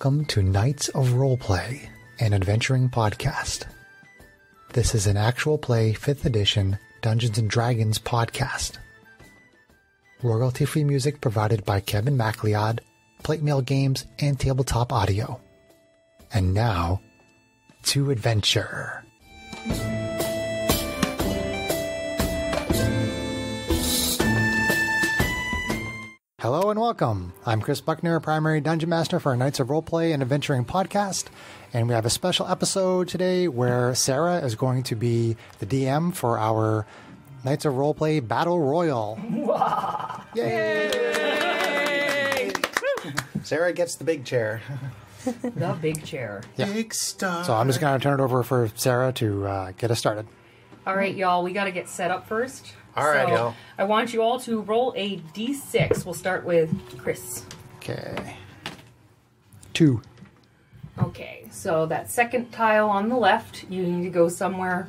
welcome to Knights of Roleplay, an adventuring podcast. This is an actual play 5th edition Dungeons & Dragons podcast. Royalty-free music provided by Kevin MacLeod, Plate Mail Games, and Tabletop Audio. And now, to adventure. Hello and welcome. I'm Chris Buckner, Primary Dungeon Master for Knights of Roleplay and Adventuring Podcast, and we have a special episode today where Sarah is going to be the DM for our Knights of Roleplay Battle Royale. Yay! Sarah gets the big chair. The big chair. Yeah. Big star. So I'm just going to turn it over for Sarah to get us started. All right, y'all, we got to get set up first. All right, y'all. I want you all to roll a d6. We'll start with Chris. Okay. 2. Okay, so that second tile on the left, you need to go somewhere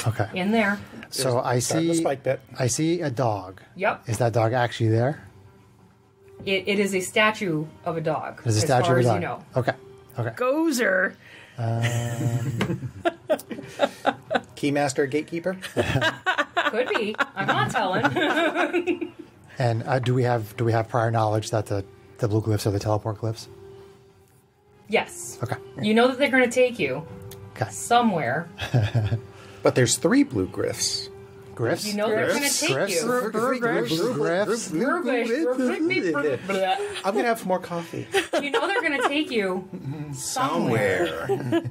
Okay. in there. So I Start in the see spike pit. I see a dog. Yep. Is that dog actually there? It is a statue of a dog. There's a as statue far of a as dog. you know. Okay. Okay. Gozer. Keymaster, gatekeeper. Could be. I'm not telling. And do we have prior knowledge that the blue glyphs are the teleport glyphs? Yes. Okay. You know that they're going to take you Okay. somewhere. But there's 3 blue glyphs. Glyphs? You know they're going to take Glyphs? you. Glyphs? I'm going to have more coffee. You know they're going to take you somewhere.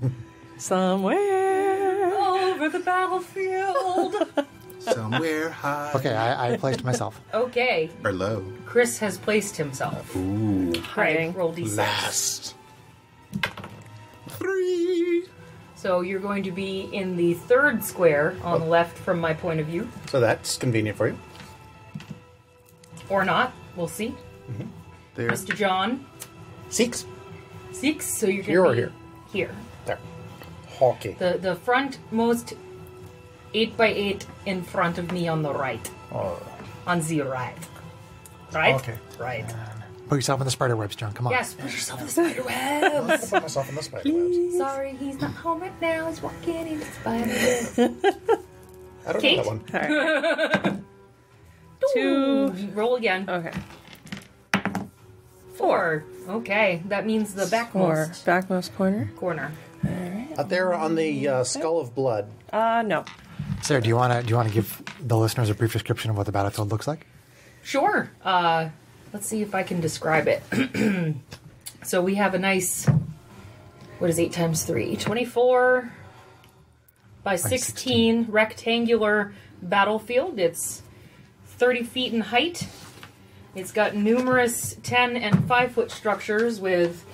Somewhere. Over the battlefield. Somewhere high. Okay, I placed myself. Okay. Or low. Chris has placed himself. Ooh. Right, roll d6. Last. 3. So you're going to be in the third square on the left from my point of view. So that's convenient for you. Or not. We'll see. There. Mr. John. 6. 6. So you're Here or going to be here? here. There. Hawking. The frontmost 8x8 in front of me on the right. Oh. On the right. Right? Okay. Right. Put yourself in the spider webs, John. Come on. Yes, put yourself in the spider I webs. put myself in the spider webs. Sorry, he's not home right now. He's walking in the spider webs. I don't Kate? know that one. All right. 2. Roll again. Okay. 4. Okay, that means the 4. backmost Backmost corner. corner. Out there on the skull of blood. No. Sarah, do you want to give the listeners a brief description of what the battlefield looks like? Sure. Let's see if I can describe it. So we have a nice, what is 8 times 3? 24 by 16 rectangular battlefield. It's 30 feet in height. It's got numerous 10 and 5-foot structures with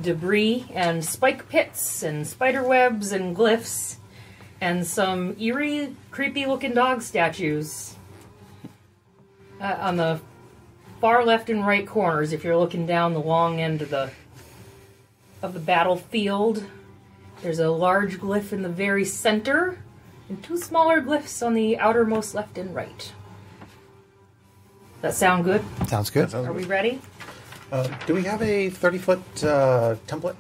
debris and spike pits and spider webs and glyphs and some eerie, creepy-looking dog statues on the far left and right corners. If you're looking down the long end of the battlefield, there's a large glyph in the very center and 2 smaller glyphs on the outermost left and right. That sound good? Sounds good. Are we ready? Do we have a 30-foot template?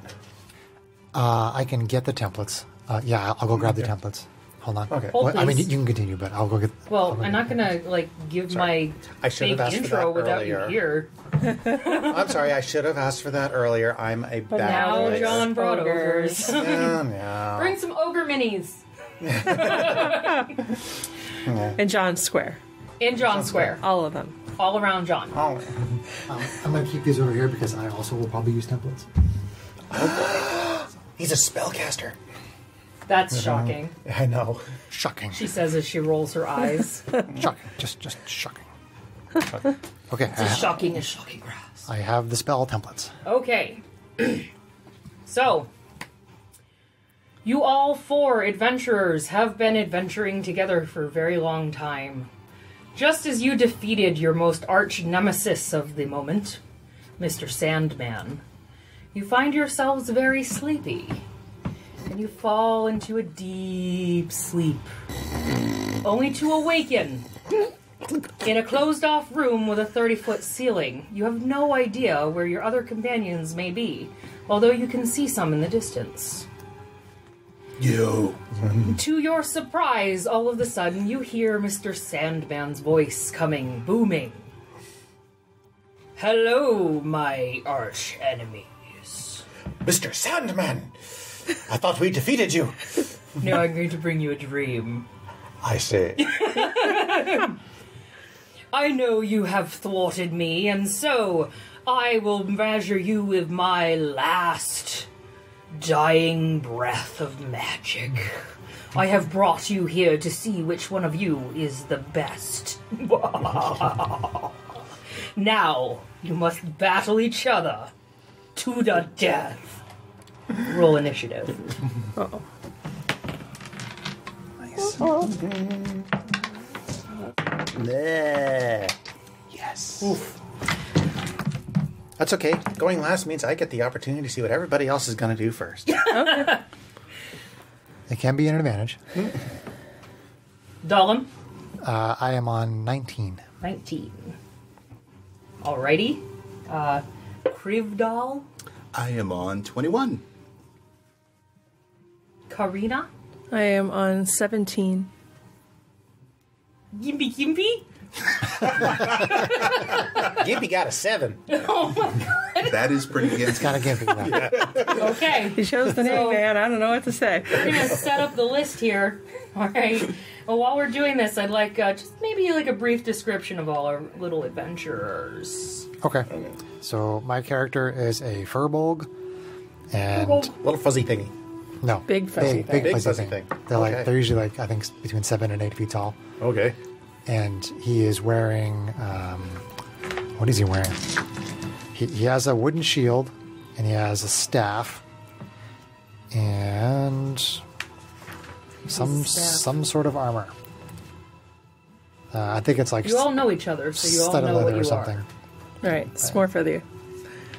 I can get the templates. Yeah, I'll go grab the templates. Hold on. Okay. Hold, Well, I mean, please. you can continue, but I'll go get... Well, I'm not gonna give my I should fake have asked for intro that without earlier. you here. I'm sorry, I should have asked for that earlier. I'm a bad Now player. John brought Ogres. ogres. Yeah. Bring some ogre minis And John Square. in John Square, All of them. all around John. Oh. I'm going to keep these over here because I also will probably use templates. He's a spellcaster. That's shocking. I know. Shocking. She says as she rolls her eyes. Shocking. Just shocking. Okay. It's shocking as shocking grass. I have the spell templates. Okay. So, you all 4 adventurers have been adventuring together for a very long time. Just as you defeated your most arch nemesis of the moment, Mr. Sandman, you find yourselves very sleepy, and you fall into a deep sleep, only to awaken in a closed-off room with a 30-foot ceiling. You have no idea where your other companions may be, although you can see some in the distance. You. To your surprise, all of a sudden, you hear Mr. Sandman's voice coming, booming. Hello, my arch enemies. Mr. Sandman! I thought we defeated you. Now I'm going to bring you a dream. I see. I know you have thwarted me, and so I will measure you with my last dying breath of magic. I have brought you here to see which one of you is the best. Now, you must battle each other to the death. Roll initiative. Uh-oh. Nice. There. Yes. Oof. That's okay. Going last means I get the opportunity to see what everybody else is going to do first. Okay. It can be an advantage. Dahlem? I am on 19. 19. Alrighty. Krivdal? I am on 21. Karina? I am on 17. Gimpy Gimpy? Gimpy got a 7. Oh my god. That is pretty good. It's kind of gimpy. Yeah. Okay. He chose the name, man. I don't know what to say. We're going to set up the list here. Alright. Well, while we're doing this, I'd like just maybe like a brief description of all our little adventurers. Okay. So my character is a furbolg, and Little fuzzy thingy. no, Big fuzzy thing. Big fuzzy fuzzy thing. thing. They're Okay. they're usually like I think between 7 and 8 feet tall, Okay. and he is wearing what is he wearing? He has a wooden shield, and he has a staff, and some sort of armor. I think it's like You all know each other, so you all studded know what leather you or something. are. All right, it's more for you.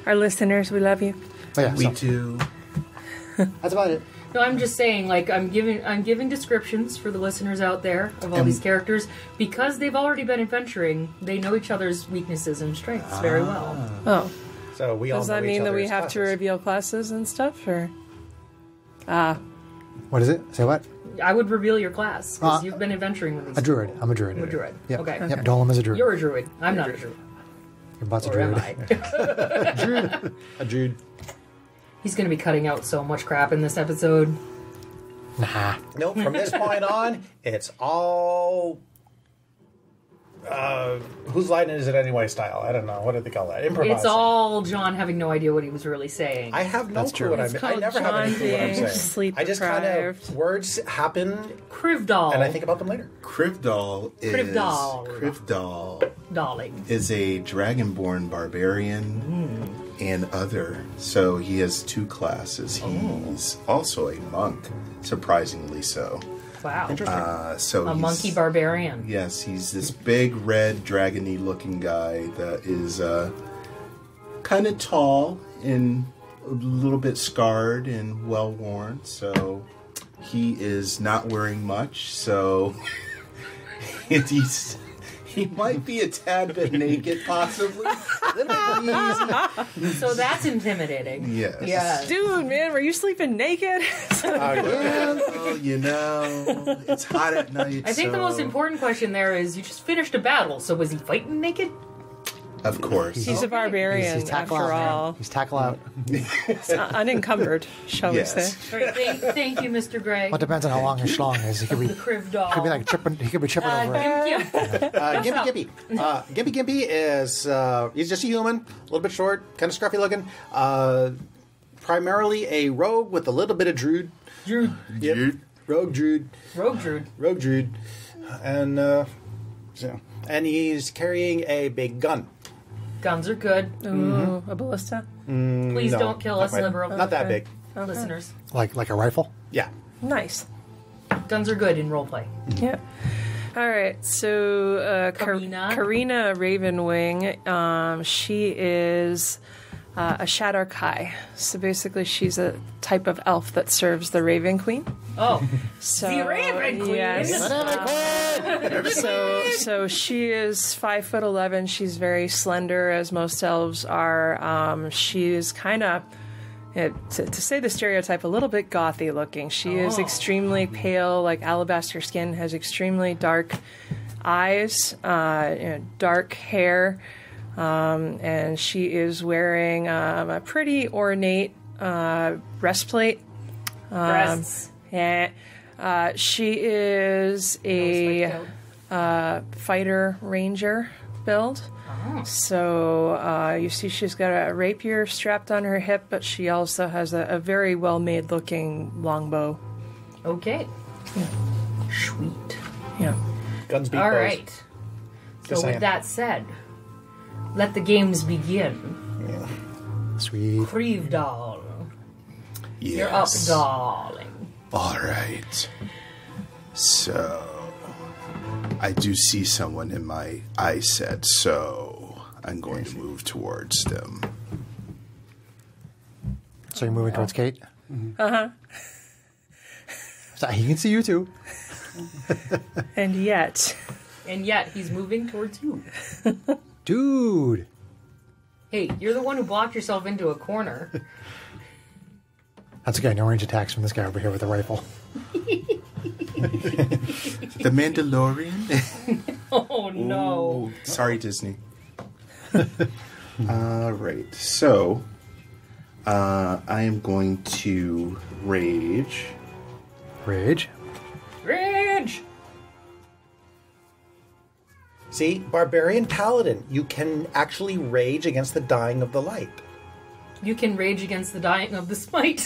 Our listeners, we love you. But yeah, We so too. that's about it. No, I'm just saying, like, I'm giving descriptions for the listeners out there of all these characters because they've already been adventuring. They know each other's weaknesses and strengths very well. Oh, So we all does know that each mean that we other's have to classes. reveal classes and stuff, or? What is it? Say what? I would reveal your class because you've been adventuring with these. A druid. I'm a druid. I'm a druid. Yep. Okay. Yep. Dolan is a druid. You're a druid. I'm not a druid. Your butt's a Or am druid. I? A Jude. He's going to be cutting out so much crap in this episode. Nah. Nope, from this point on, it's all... whose line is it anyway style? I don't know. What do they call that? Improvising. It's all John having no idea what he was really saying. I have no That's clue true. what It's I called never have any John clue what I'm being saying. sleep I just kind deprived. of... Words happen, Krivdal. and I think about them later. Krivdal Darling. is a dragonborn barbarian and other. So he has 2 classes. He's also a monk, surprisingly so. Wow. So A he's, monkey barbarian. Yes, he's this big red dragony looking guy that is kind of tall and a little bit scarred and well worn. So he is not wearing much. So he might be a tad bit naked, possibly. So that's intimidating. Yes. Yeah. Dude, man, were you sleeping naked? Well, you know, it's hot at night. I think the most important question there is, you just finished a battle, so was he fighting naked? Of course. He's a barbarian, He's tackle after out, all. man. He's tackle out. Unencumbered, shall Yes. we say. All right, thank you, Mr. Gray. Well, it depends on how long his schlong is. He could be, The Kriv doll. could be like tripping. He could be tripping over it. Gimpy Gimpy. Gimpy Gimpy is... he's just a human, a little bit short, kind of scruffy looking. Primarily a rogue with a little bit of druid. Druid. Dude. Rogue druid. Rogue Druid. Rogue druid. And, and he's carrying a big gun. Guns are good. Ooh, a ballista? Please No, don't kill not us, quite. liberal Not that big. listeners. Like a rifle. Yeah. Nice. Guns are good in roleplay. Yeah. All right. So, Karina. Karina Ravenwing, she is a Shadow Kai. So basically, she's a type of elf that serves the Raven Queen. Oh, So, the Raven Queen. Yes. So she is 5'11". She's very slender, as most elves are. She is kind of to say the stereotype, a little bit gothy looking. She is extremely pale, like alabaster skin, has extremely dark eyes, dark hair, and she is wearing a pretty ornate breastplate. Breasts. Yeah. She is a fighter ranger build. So you see she's got a rapier strapped on her hip, but she also has a very well-made looking longbow. Okay. Sweet. Yeah. Guns beat All bows. right. So saying. with that said, let the games begin. Sweet. Creve doll. Yes. You're up, darling. All right. So, I do see someone in my eye set, so I'm going to move towards them. So you're moving towards Kate? Uh-huh. So he can see you too. And yet, he's moving towards you. Dude. Hey, you're the one who blocked yourself into a corner. That's okay. No range attacks from this guy over here with a rifle. The Mandalorian? Oh no. Ooh, sorry, Disney. All right. So, I am going to rage. Rage. Rage! See, barbarian paladin, you can actually rage against the dying of the light. You can rage against the dying of the smite.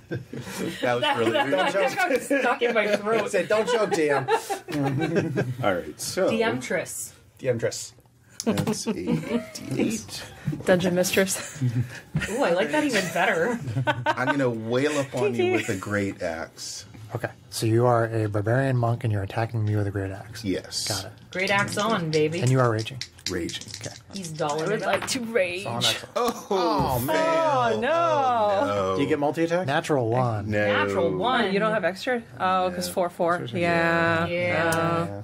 That was really weird. That got stuck in my throat. Say, don't joke, DM. All right. So, Diemtress. Diemtress. that's a D8. Dungeon Mistress. Ooh, I like that even better. I'm going to wail up on you with a great axe. Okay. So you are a barbarian monk and you're attacking me with a great axe. Yes. Got it. Great axe on, baby. And you are raging. Raging. Okay. He's I dolling would it like up. to rage. Oh, man. Oh, no. Do you get multi-attack? Natural one. No. Natural one. You don't have extra? Oh, because 4/4. Yeah. Yeah.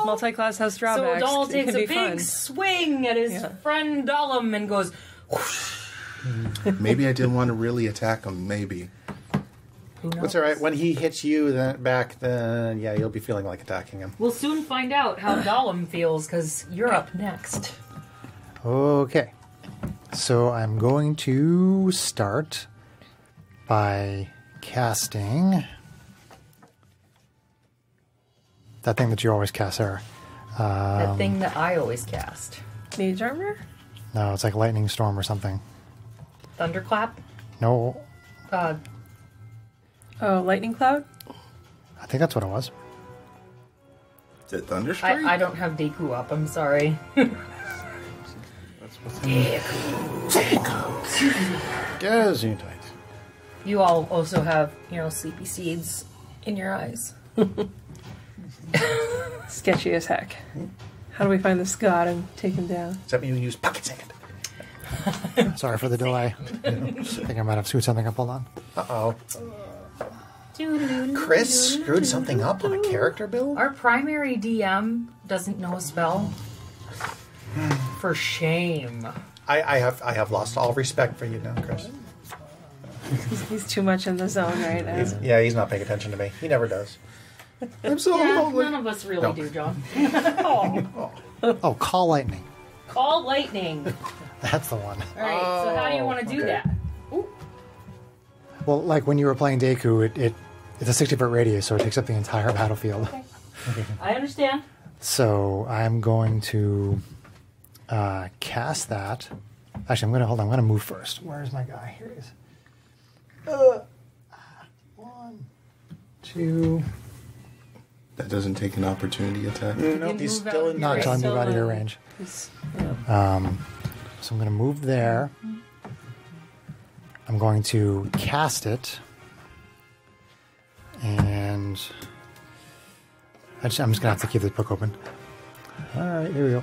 Multi-class has So drawbacks. Doll It takes can a be big fun. swing at his friend Dollum and goes, Maybe I didn't want to really attack him. Maybe. who knows? That's all right. When he hits you back, then yeah, you'll be feeling like attacking him. We'll soon find out how Dollum feels, because you're up next. Okay. So I'm going to start by casting that thing that you always cast, Sarah. That thing that I always cast. Mage armor? No, it's like lightning storm or something. Thunderclap? No, Uh, Oh, lightning cloud? I think that's what it was. Is it Thunderstrike? I don't have Deku up, I'm sorry. Gesundheit. You all also have, sleepy seeds in your eyes. Sketchy as heck. How do we find this god and take him down? Does that mean you use pocket sand? Sorry for the delay. I think I might have screwed something up. Hold on. Uh-oh. Chris screwed something up on a character build? Our primary DM doesn't know a spell. For shame. I have lost all respect for you now, Chris. He's too much in the zone right now. He's not paying attention to me. He never does. I'm so Yeah, lonely. none of us really do, John. Oh, call lightning. Call lightning. That's the one. All right, so how do you want to do okay. that? Well, like when you were playing Deku, it's a 60-foot radius, so it takes up the entire battlefield. I understand. So I'm going to cast that. Actually, I'm going to move first. Where's my guy? Here he is. 1, 2. That doesn't take an opportunity attack. Nope, he's move still out. in Not until I move out of your Still, range. Yeah. So I'm going to move there. I'm going to cast it. And I'm just going to have to keep this book open. All right, here we go.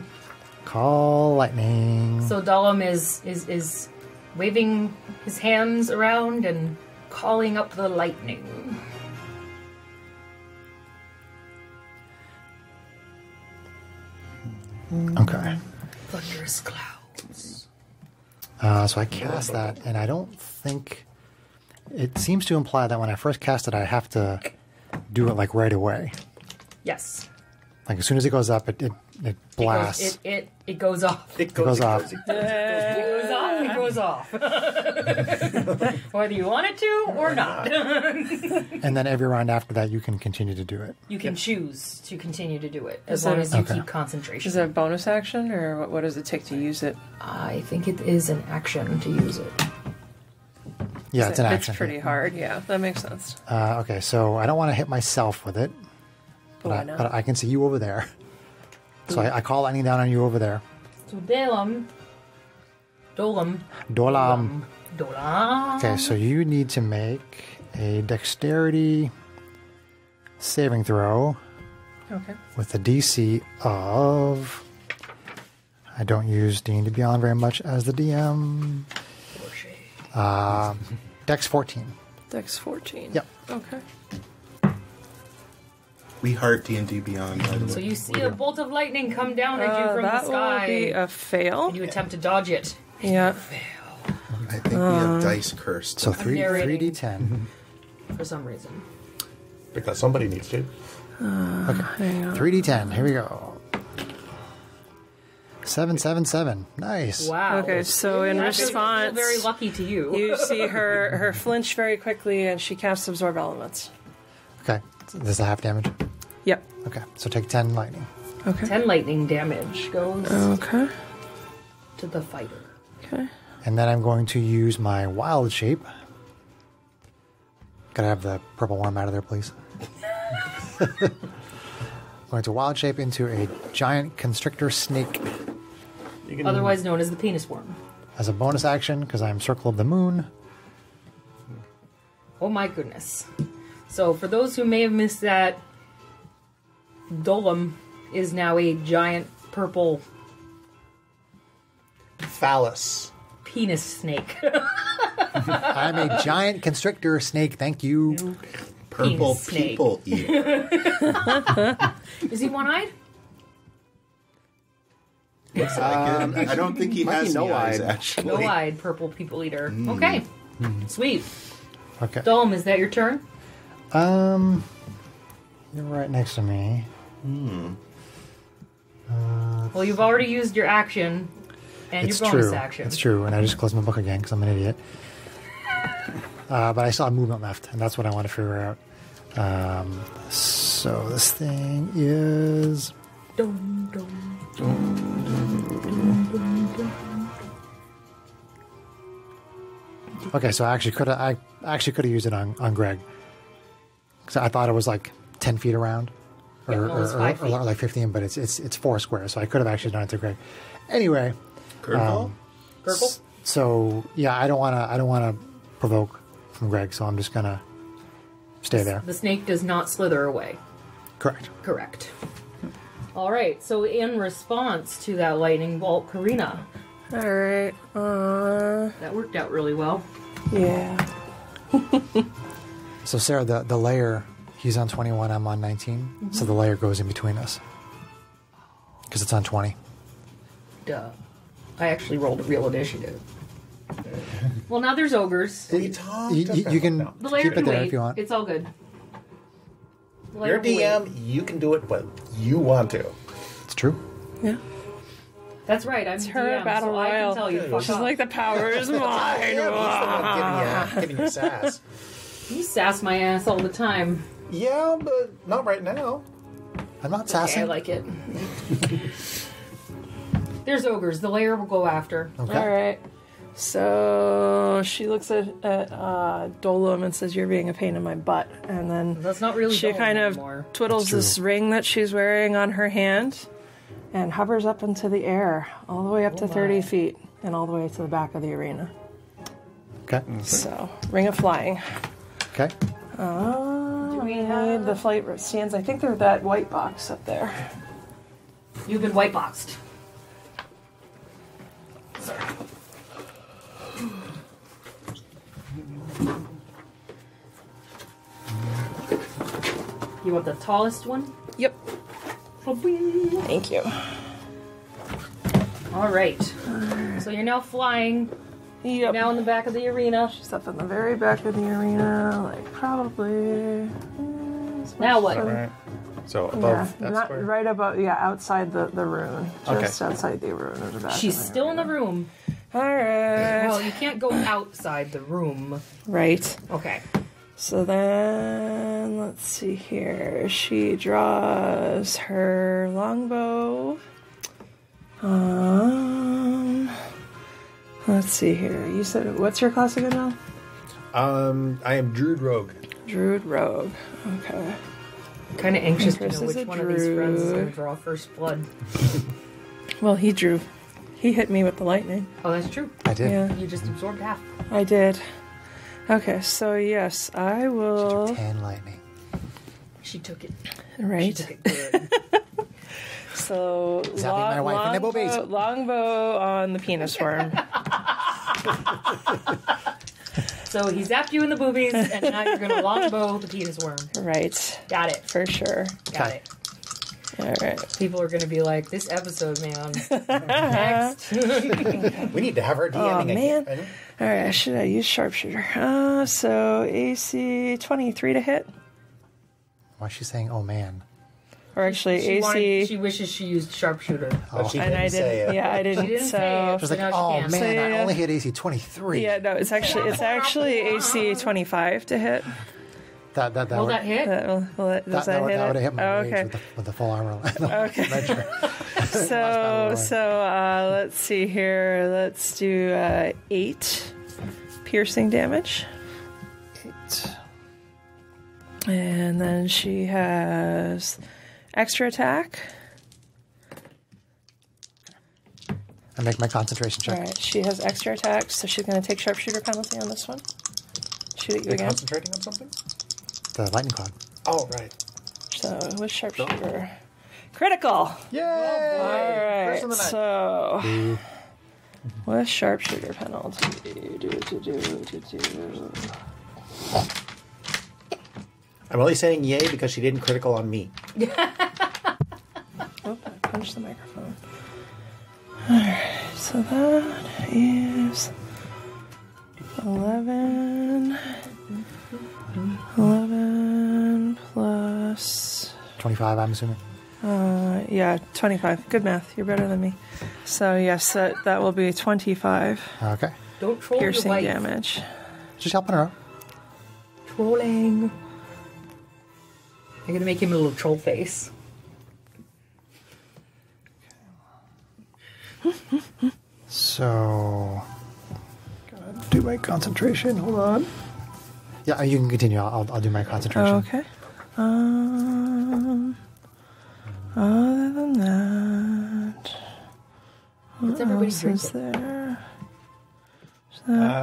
Call lightning. So Dollum is waving his hands around and calling up the lightning. Okay. Thunderous clouds. So I cast that, and I don't think... It seems to imply that when I first cast it, I have to do it like right away. Yes. Like as soon as it goes up, it blasts. It goes off. It goes off. It goes off. It goes off. Whether you want it to or not. And then every round after that, you can continue to do it. You can choose to continue to do it as Is long it- as you Okay. keep concentration. Is it a bonus action, or what does it take to use it? I think it is an action to use it. Yeah, it's an action. It's pretty hard. Yeah, that makes sense. Okay, so I don't want to hit myself with it, But why not? but I can see you over there. So I call lightning down on you over there. So Dolam. Dolam. Okay, Dolam. so you need to make a dexterity saving throw Okay. with a DC of... I don't use D&D Beyond very much as the DM. Dex 14. Dex 14. Yep. Okay. We heart D&D Beyond, by the way. So you see a bolt of lightning come down at you from That the will be sky. a fail. And you attempt to dodge it. Yeah. I think we have dice cursed. So narrating. 3d10. For some reason. Because somebody needs to. Okay. 3d10. Here we go. 777. Nice. Wow. Okay, so in That makes me feel response, very lucky to you. you see her flinch very quickly, and she casts Absorb Elements. Okay. So this is a half damage. Yep. Okay. So take 10 lightning. Okay. 10 lightning damage goes Okay. to the fighter. Okay. And then I'm going to use my wild shape. Gotta have the purple worm out of there, please. Going to wild shape into a giant constrictor snake You can, Otherwise known as the penis worm. as a bonus action because I'm Circle of the Moon. Oh my goodness. So for those who may have missed that, Dolam is now a giant purple phallus. penis snake. I'm a giant constrictor snake, thank you. Purple penis snake. people eater. Is he one-eyed? Looks like it. I don't think he might has be any eyes, no-eyed. actually. No-eyed purple people eater. Okay. Sweet. Okay. Dolam, is that your turn? You're right next to me. Well, you've already used your action and It's your bonus true. action. It's true, and I just closed my book again because I'm an idiot. But I still have movement left, and that's what I want to figure out. So this thing is... Dum, dum. Okay, so I actually could have used it on Greg. Because I thought it was like 10 feet around. Or, Yeah, no, it's 5 feet. or like 15, but it's 4 squares, so I could have actually done it to Greg. Anyway, Curveball? Gurgle? so yeah, I don't wanna provoke from Greg, so I'm just gonna stay there. The snake does not slither away. Correct. Correct. All right. So in response to that lightning bolt, Karina, All right. that worked out really well. Yeah. So Sarah, the layer, he's on 21, I'm on 19, so the layer goes in between us. Because it's on 20. Duh. I actually rolled a real initiative. Well, now there's ogres. We talked You can about- The layer keep can it there wait. if you want. It's all good. The layer You're can wait. DM, you can do it what you want to. It's true. Yeah. That's right. I'm her DM, battle so I royale. can tell you. Fuck She's off. like, the power is mine. Yeah, he's the one giving you sass. You sass my ass all the time. Yeah, but not right now. I'm not Okay, sassing. I like it. There's ogres. The layer will go after. Okay. All right. So she looks at Dolam and says, "You're being a pain in my butt." And then That's not really she Dolam kind of anymore. twiddles That's true. this ring that she's wearing on her hand and hovers up into the air, all the way up to my. 30 feet and all the way to the back of the arena. Okay. So, ring of flying. Okay. Do we have... The flight stands, I think they're that white box up there. You've been white boxed. You want the tallest one? Yep. Thank you. All right. So you're now flying Yep. Now in the back of the arena. She's up in the very back of the arena, like probably. Now what? Right. So above Yeah, that not square? right above. Yeah, outside the rune, just outside the rune of the back. She's of the still in the arena. room. All right. Well, you can't go outside the room. Right. Okay. So then, let's see here. She draws her longbow. Let's see here. You said, what's your class again now? I am Druid Rogue. Druid Rogue. Okay. Kind of anxious to Chris know is which a one of these friends is going to druid. draw first blood. Well, he drew. He hit me with the lightning. Oh, that's true. I did. Yeah, You just absorbed half. I did. Okay, so yes, I She will. took 10 lightning. She took it. Right. She took it good. So Zapping my wife and nibble babies. longbow on the penis worm. So he zapped you in the boobies, and now you're going to longbow the penis worm. Right, Got it. for sure. Got it. All right. People are going to be like, this episode, man. Next. We need to have her DMing man. again. All right, should I use sharpshooter? So AC 23 to hit, Why is she saying, oh man? or actually She AC. wishes she used sharpshooter. But she And didn't I say didn't. it. Yeah, I didn't. She didn't so say it. She was like, So now she oh can't. man, So, I yeah. only hit AC 23. yeah, no, it's actually AC 25 to hit. That Will would, that hit? that Does that would hit have it? hit my Oh, rage okay. with the full armor. Okay. So let's see here. Let's do 8 piercing damage. 8. And then she has extra attack. I make my concentration check. All right, she has extra attack, so she's going to take sharpshooter penalty on this one. Shoot at you You're again. concentrating on something? The lightning cloud. Oh, right. So with sharpshooter, critical. Yay! All First of the right, night. so with sharpshooter penalty. I'm only saying yay because she didn't critical on me. Oh, I punched the microphone. Alright, so that is 11 plus 25, I'm assuming. yeah, 25. Good math. You're better than me. So yes, that will be 25 Okay. Don't troll your piercing wife. damage. Just helping her out. Trolling. I'm going to make him a little troll face. So, gotta do my concentration. Hold on. Yeah, you can continue. I'll do my concentration. Okay. Other than that, What's what everybody else is drinking? there?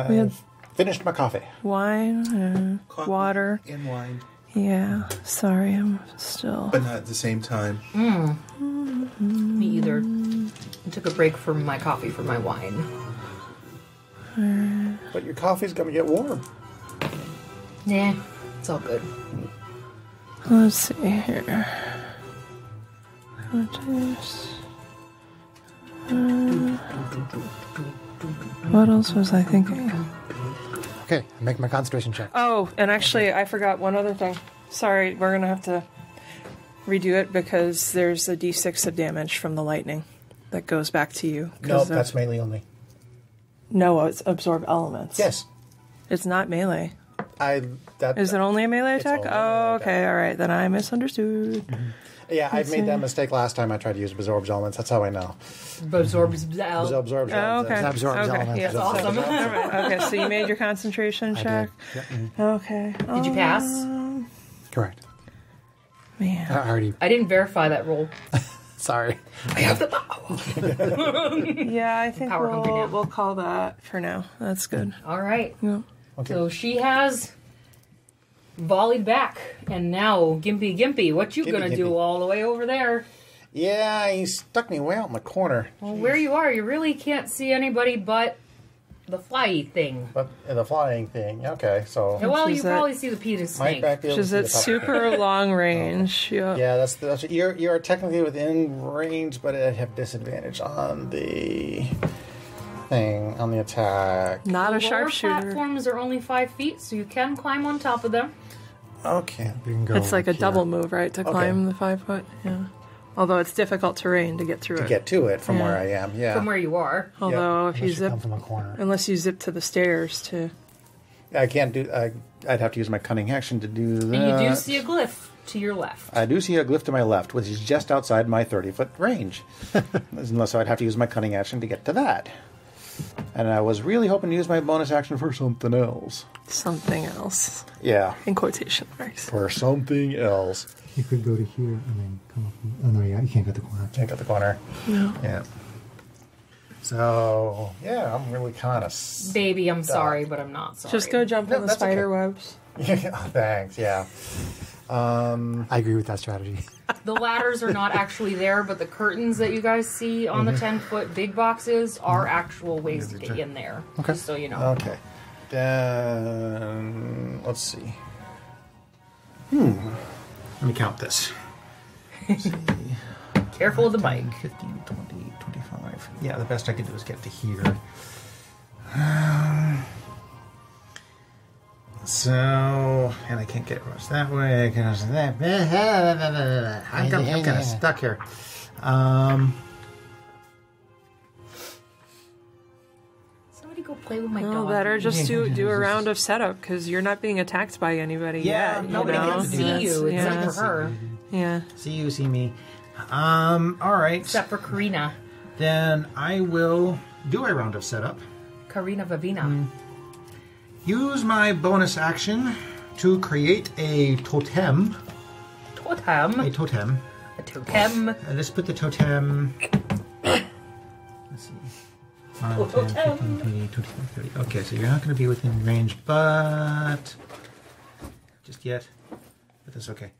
We had Finished my coffee. wine, Coffee water. and wine, Yeah, sorry, I'm still. but not at the same time. Me either. I took a break from my coffee for my wine. But your coffee's going to get warm. Nah, it's all good. Let's see here. What else was I thinking? Okay, I make my concentration check. Oh, and actually, I forgot one other thing. Sorry, we're gonna have to redo it because there's a d6 of damage from the lightning that goes back to you. No, that's melee only. No, it's absorb elements. Yes. It's not melee. That Is it only a melee It's attack? only a melee Oh, attack. okay, all right. Then I misunderstood. Yeah, I made that see. mistake last time I tried to use absorbs elements. That's how I know. Absorbs Absorbs Oh, elements. okay. Absorbs okay. elements. Yeah. That's awesome. All right. Okay, so you made your concentration I check. did. Yep. Okay. Did you pass? Correct. Man. I already. I didn't verify that roll. Sorry. I have the power. Yeah, I think Power hungry now. we'll call that for now. That's good. All right. Yeah. So she has volleyed back, and now Gimpy, what you Gimpy, gonna do Gimpy. all the way over there? Yeah, he stuck me way out in the corner. Well, where you are, you really can't see anybody but the fly thing. But the flying thing, okay, so Well, you She's at- probably see the penis might snake. back be able to She's see at the top. super long range. Yeah. Yeah, that's you are technically within range, but I have disadvantage on the thing on the attack. Not The a lower sharpshooter. platforms are only 5 feet, so you can climb on top of them. Okay. We can go It's like a here. double move, right? To climb the 5 foot. Yeah. Although it's difficult terrain to get through To it. get to it from Yeah. where I am, yeah. From where you are. Although if you Unless you zip, come from a corner. unless you zip to the stairs to. I can't do... I'd have to use my cunning action to do that. And you do see a glyph to your left. I do see a glyph to my left, which is just outside my 30-foot range. Unless I'd have to use my cunning action to get to that. And I was really hoping to use my bonus action for something else. Something else. Yeah, In quotation marks. for something else. You could go to here and then come up. Oh, no, yeah, you can't get the corner. Check out the corner. No. Yeah. So, yeah, I'm really kind of... Baby, I'm sorry, but I'm not sorry. Just go jump No, in the that's spider okay. webs. Thanks, yeah. I agree with that strategy. The ladders are not actually there, but the curtains that you guys see on the 10-foot big boxes are actual ways to get in there. Okay. Just so you know. Okay. Then, let's see. Let me count this. Let's see. Careful of the bike. 15, 20, 25. Yeah, the best I could do is get to here. So, and I can't get much that way. I can that. I'm kind of stuck here. Somebody go play with my No, dog. better just do a round of setup because you're not being attacked by anybody Yeah, yet. you Nobody know? can see you except Yeah. for her. Yeah. See you, see me. All right. Except for Karina. Then I will do a round of setup. Karina Vavina. Use my bonus action to create a totem. Totem. A totem. A totem. Let's put the totem. Let's see. 5, 10, 15, 20, 25, 30. Okay, so you're not going to be within range, but just yet. But that's okay.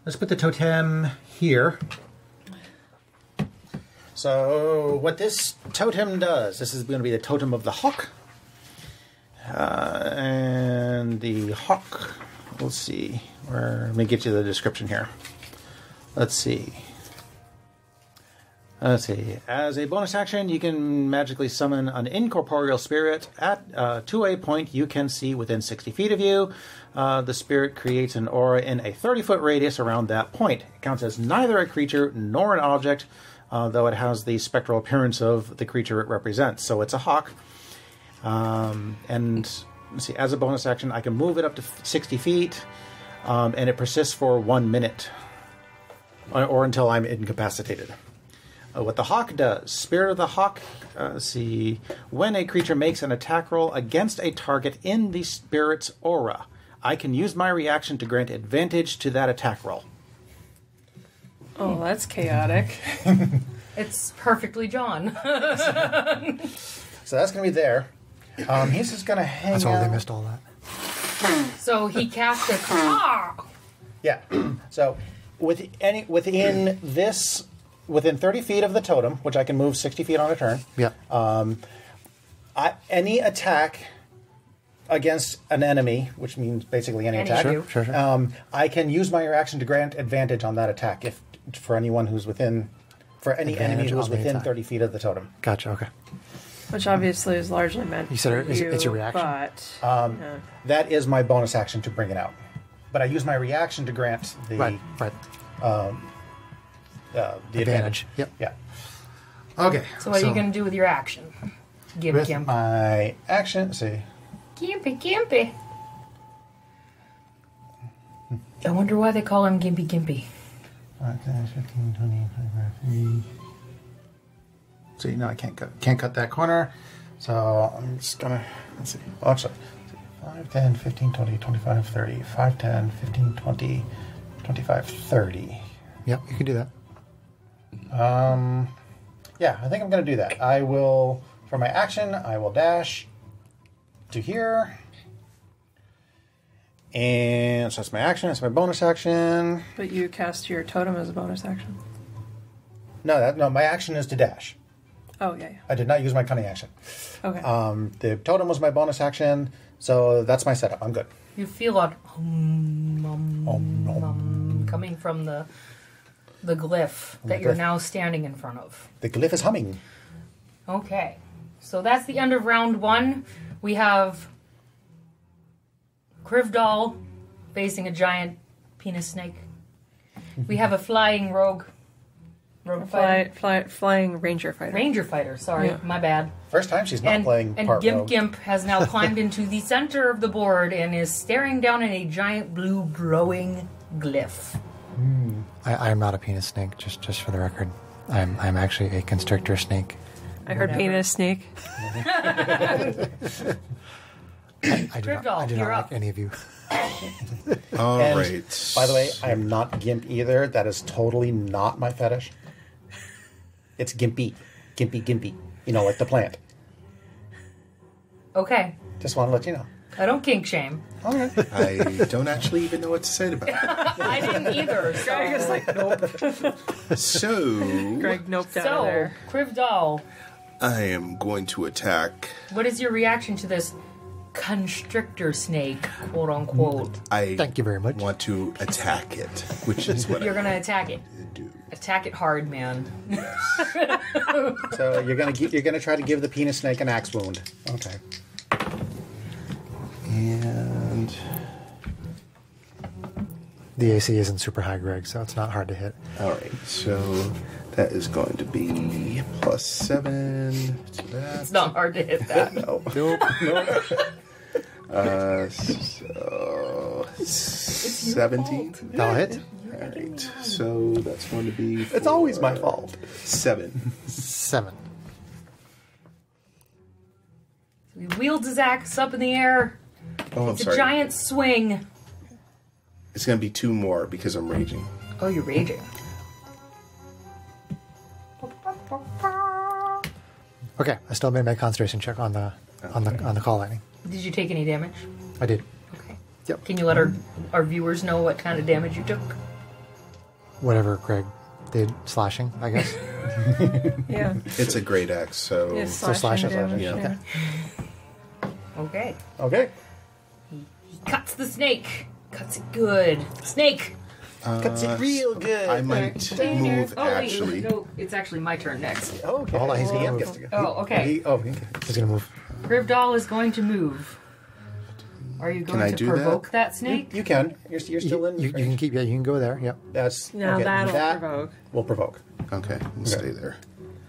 Let's put the totem here. So what this totem does, this is going to be the totem of the hawk. And the hawk, let's see, let me get you the description here. Let's see. As a bonus action, you can magically summon an incorporeal spirit to a point you can see within 60 feet of you. The spirit creates an aura in a 30-foot radius around that point. It counts as neither a creature nor an object, though it has the spectral appearance of the creature it represents. So it's a hawk. And let's see, as a bonus action, I can move it up to 60 feet, and it persists for 1 minute, or until I'm incapacitated. What the hawk does, Spirit of the Hawk, when a creature makes an attack roll against a target in the spirit's aura, I can use my reaction to grant advantage to that attack roll. Oh, that's chaotic. It's perfectly John. So that's going to be there. He's just going to hang That's why out. they missed all that. So he cast a... Ah! Yeah. So within 30 feet of the totem, which I can move 60 feet on a turn, Yeah. any attack against an enemy, which means basically any Any attack, you. Sure, sure. I can use my reaction to grant advantage on that attack for anyone who's within, for any enemy Advantage who's on the within attack. 30 feet of the totem. Gotcha, okay. Which obviously is largely meant You said for it's you, a reaction? But yeah. That is my bonus action to bring it out. But I use my reaction to grant the Right. the advantage. Yep. Yeah. Okay. So what are you going to do with your action? Gimpy, With gimpy. my action, let's see. Gimpy, gimpy. I wonder why they call him Gimpy, gimpy. 5, 10, 15, 20, 25, 30. See, no, I can't cut that corner. So I'm just gonna, let's see. Oh, actually, 5, 10, 15, 20, 25, 30. 5, 10, 15, 20, 25, 30. Yep, you can do that. Yeah, I think I'm gonna do that. I will, for my action, I will dash to here. And so that's my action, that's my bonus action. But you cast your totem as a bonus action. No, my action is to dash. Oh, yeah, yeah. I did not use my cunning action. Okay. The totem was my bonus action, so that's my setup. I'm good. You feel a coming from the the glyph that you're now standing in front of. The glyph is humming. Okay. So that's the end of round 1. We have Krivdal facing a giant penis snake. We have a flying rogue fighter. Flying ranger fighter. Ranger fighter, sorry, Yeah. my bad. First time she's not playing and part Gimp rogue. Gimp has now climbed into the center of the board and is staring down at a giant blue glowing glyph. I'm not a penis snake, just for the record. I'm actually a constrictor snake. I heard Whatever. penis snake. I do Krivdal, not you're like up. any of you. All And, right. by the way, I am not gimp either. That is totally not my fetish. It's gimpy. Gimpy. You know, like the plant. Okay. Just want to let you know. I don't kink shame. I don't actually even know what to say about it. I didn't either. Greg is like, nope. So, Greg, nope, down So, there. Krivdal, I am going to attack. what is your reaction to this constrictor snake, quote unquote? I Thank you very much. want to attack it, which is what You're I gonna attack it. do. Attack it hard, man. So you're gonna try to give the penis snake an axe wound. Okay. And The AC isn't super high, Greg, so it's not hard to hit. all right, so that is going to be +7 to that. It's not hard to hit that. No. Nope. So 17. That'll hit. All right, so that's going to be. It's always my fault. 7. 7. He wields his axe up in the air. Oh, I'm It's a sorry. giant swing. It's going to be 2 more because I'm raging. Oh, you're raging. Okay, I still made my concentration check on the call lightning. Did you take any damage? I did. Okay. Yep. Can you let our viewers know what kind of damage you took? Whatever Greg did, slashing, I guess. Yeah. It's a great axe, so. Yeah, slashing slashing damage, damage. yeah. Okay. Okay. He cuts the snake. Cuts it good. Snake! Cuts it real good. I might move Oh, wait. actually. No, it's actually my turn next. Okay. Hold on, he's gonna Gimp move. gets to go. Oh, okay. He's gonna move. Krivdal is going to move. Are you going I to do provoke that snake? You can. You're still in. You can keep. Yeah, you can go there. Yep. That's Now okay, that'll that provoke. will provoke. Okay, we'll stay there.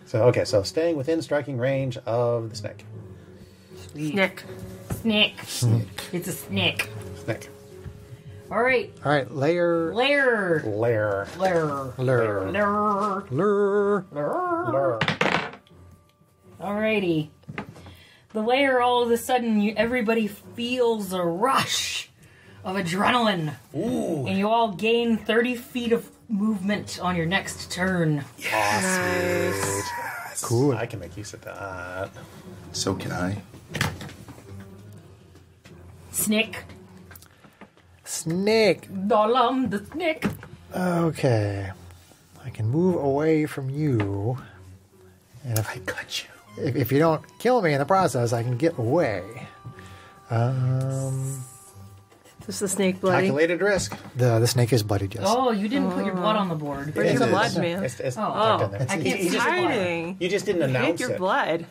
So staying within striking range of the snake. Snake. Snake. It's a snake. Snake. All right. All right, layer. Lair. Lair. Lair. Lure. Lair. Lure. Lure. Alrighty. The lair, all of a sudden, everybody feels a rush of adrenaline. Ooh. And you all gain 30 feet of movement on your next turn. Cool. I can make use of that. So can I. Snake. Snake. Dalam the snake. Okay. I can move away from you. And if I got you. if you don't kill me in the process, I can get away. Is the snake bloody? Calculated risk. The snake is bloodied, yes. Oh, you didn't put your blood on the board. Where's It your is. blood, man? It's Oh. tucked in there. I can't You see just- your blood. Hiding. You just didn't Hide announce your it. blood.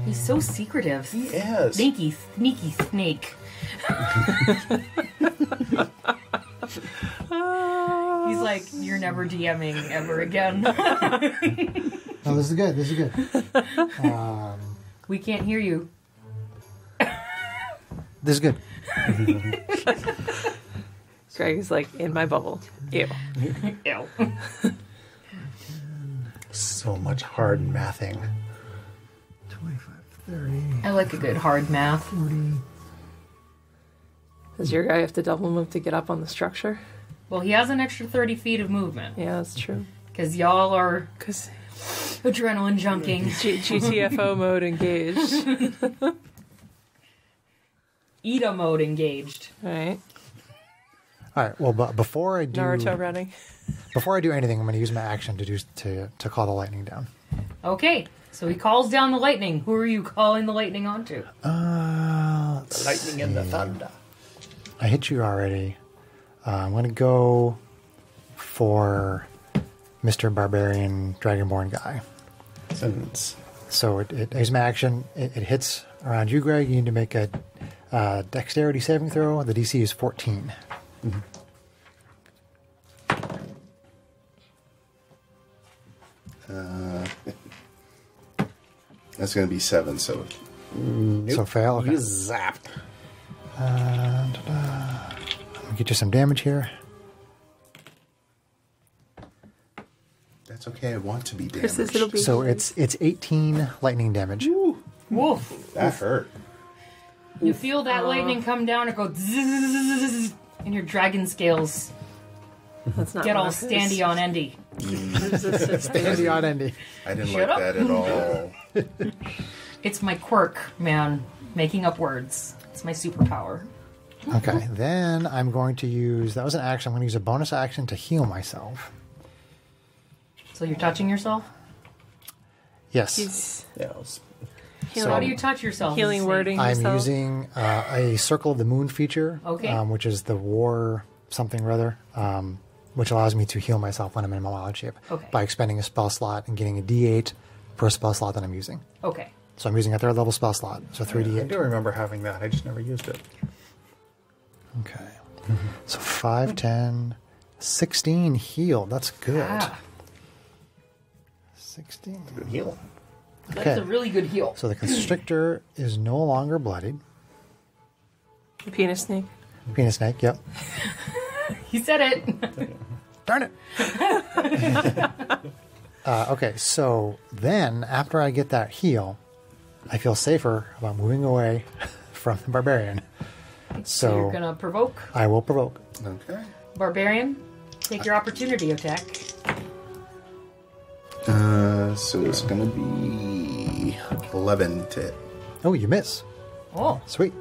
He's so secretive. He is. Sneaky snake. He's like, you're never DMing ever again. No, this is good. This is good. We can't hear you. This is good. Greg is like, in my bubble. Ew. Ew. So much hard mathing. 25, 30, I like a good hard math. 40. Does your guy have to double move to get up on the structure? Well, he has an extra 30 feet of movement. Yeah, that's true. Because y'all are Because adrenaline junking. GTFO mode engaged. ETA mode engaged. Right. All right. Well, but before I do Naruto running. before I do anything, I'm going to use my action to call the lightning down. Okay, so he calls down the lightning. Who are you calling the lightning onto? Let's Lightning and the thunder. I hit you already. I'm going to go for Mr. Barbarian Dragonborn guy. Since So it as my action, it hits around you, Greg. You need to make a dexterity saving throw. The DC is 14. That's going to be 7, so So fail. Okay. you zapped. Let me get you some damage here. that's okay. I want to be Chris says damaged. it'll be. So it's 18 lightning damage. Woof. That hurt. You feel that lightning come down and go zzz, and your dragon scales That's not get one all of his. standy on endy. Andy on Andy. I didn't Shut like up. that at all. It's my quirk, man. Making up words. It's my superpower. Okay, then I'm going to use, that was an action, I'm going to use a bonus action to heal myself. So you're touching yourself? Yes. He's Yeah, it was- healing, How do you touch yourself? healing wording I'm yourself. using a Circle of the Moon feature, Okay. which is the war something or other, which allows me to heal myself when I'm in my wild shape Okay. by expending a spell slot and getting a D8 per spell slot that I'm using. Okay. So I'm using a 3rd level spell slot, so I 3D8. do remember having that. I just never used it. Okay. So 5, 10, 16 healed. That's good. Ah, 16. Good heal. that's Okay. a really good heal. So the constrictor is no longer bloodied. The penis snake. Penis snake, yep. He said it. Darn it. Okay, so then after I get that heal, I feel safer about moving away from the barbarian. So you're So gonna provoke I will provoke. Okay. barbarian. Take your opportunity attack. So it's going to be 11 to hit. Oh, you miss. Oh, Sweet.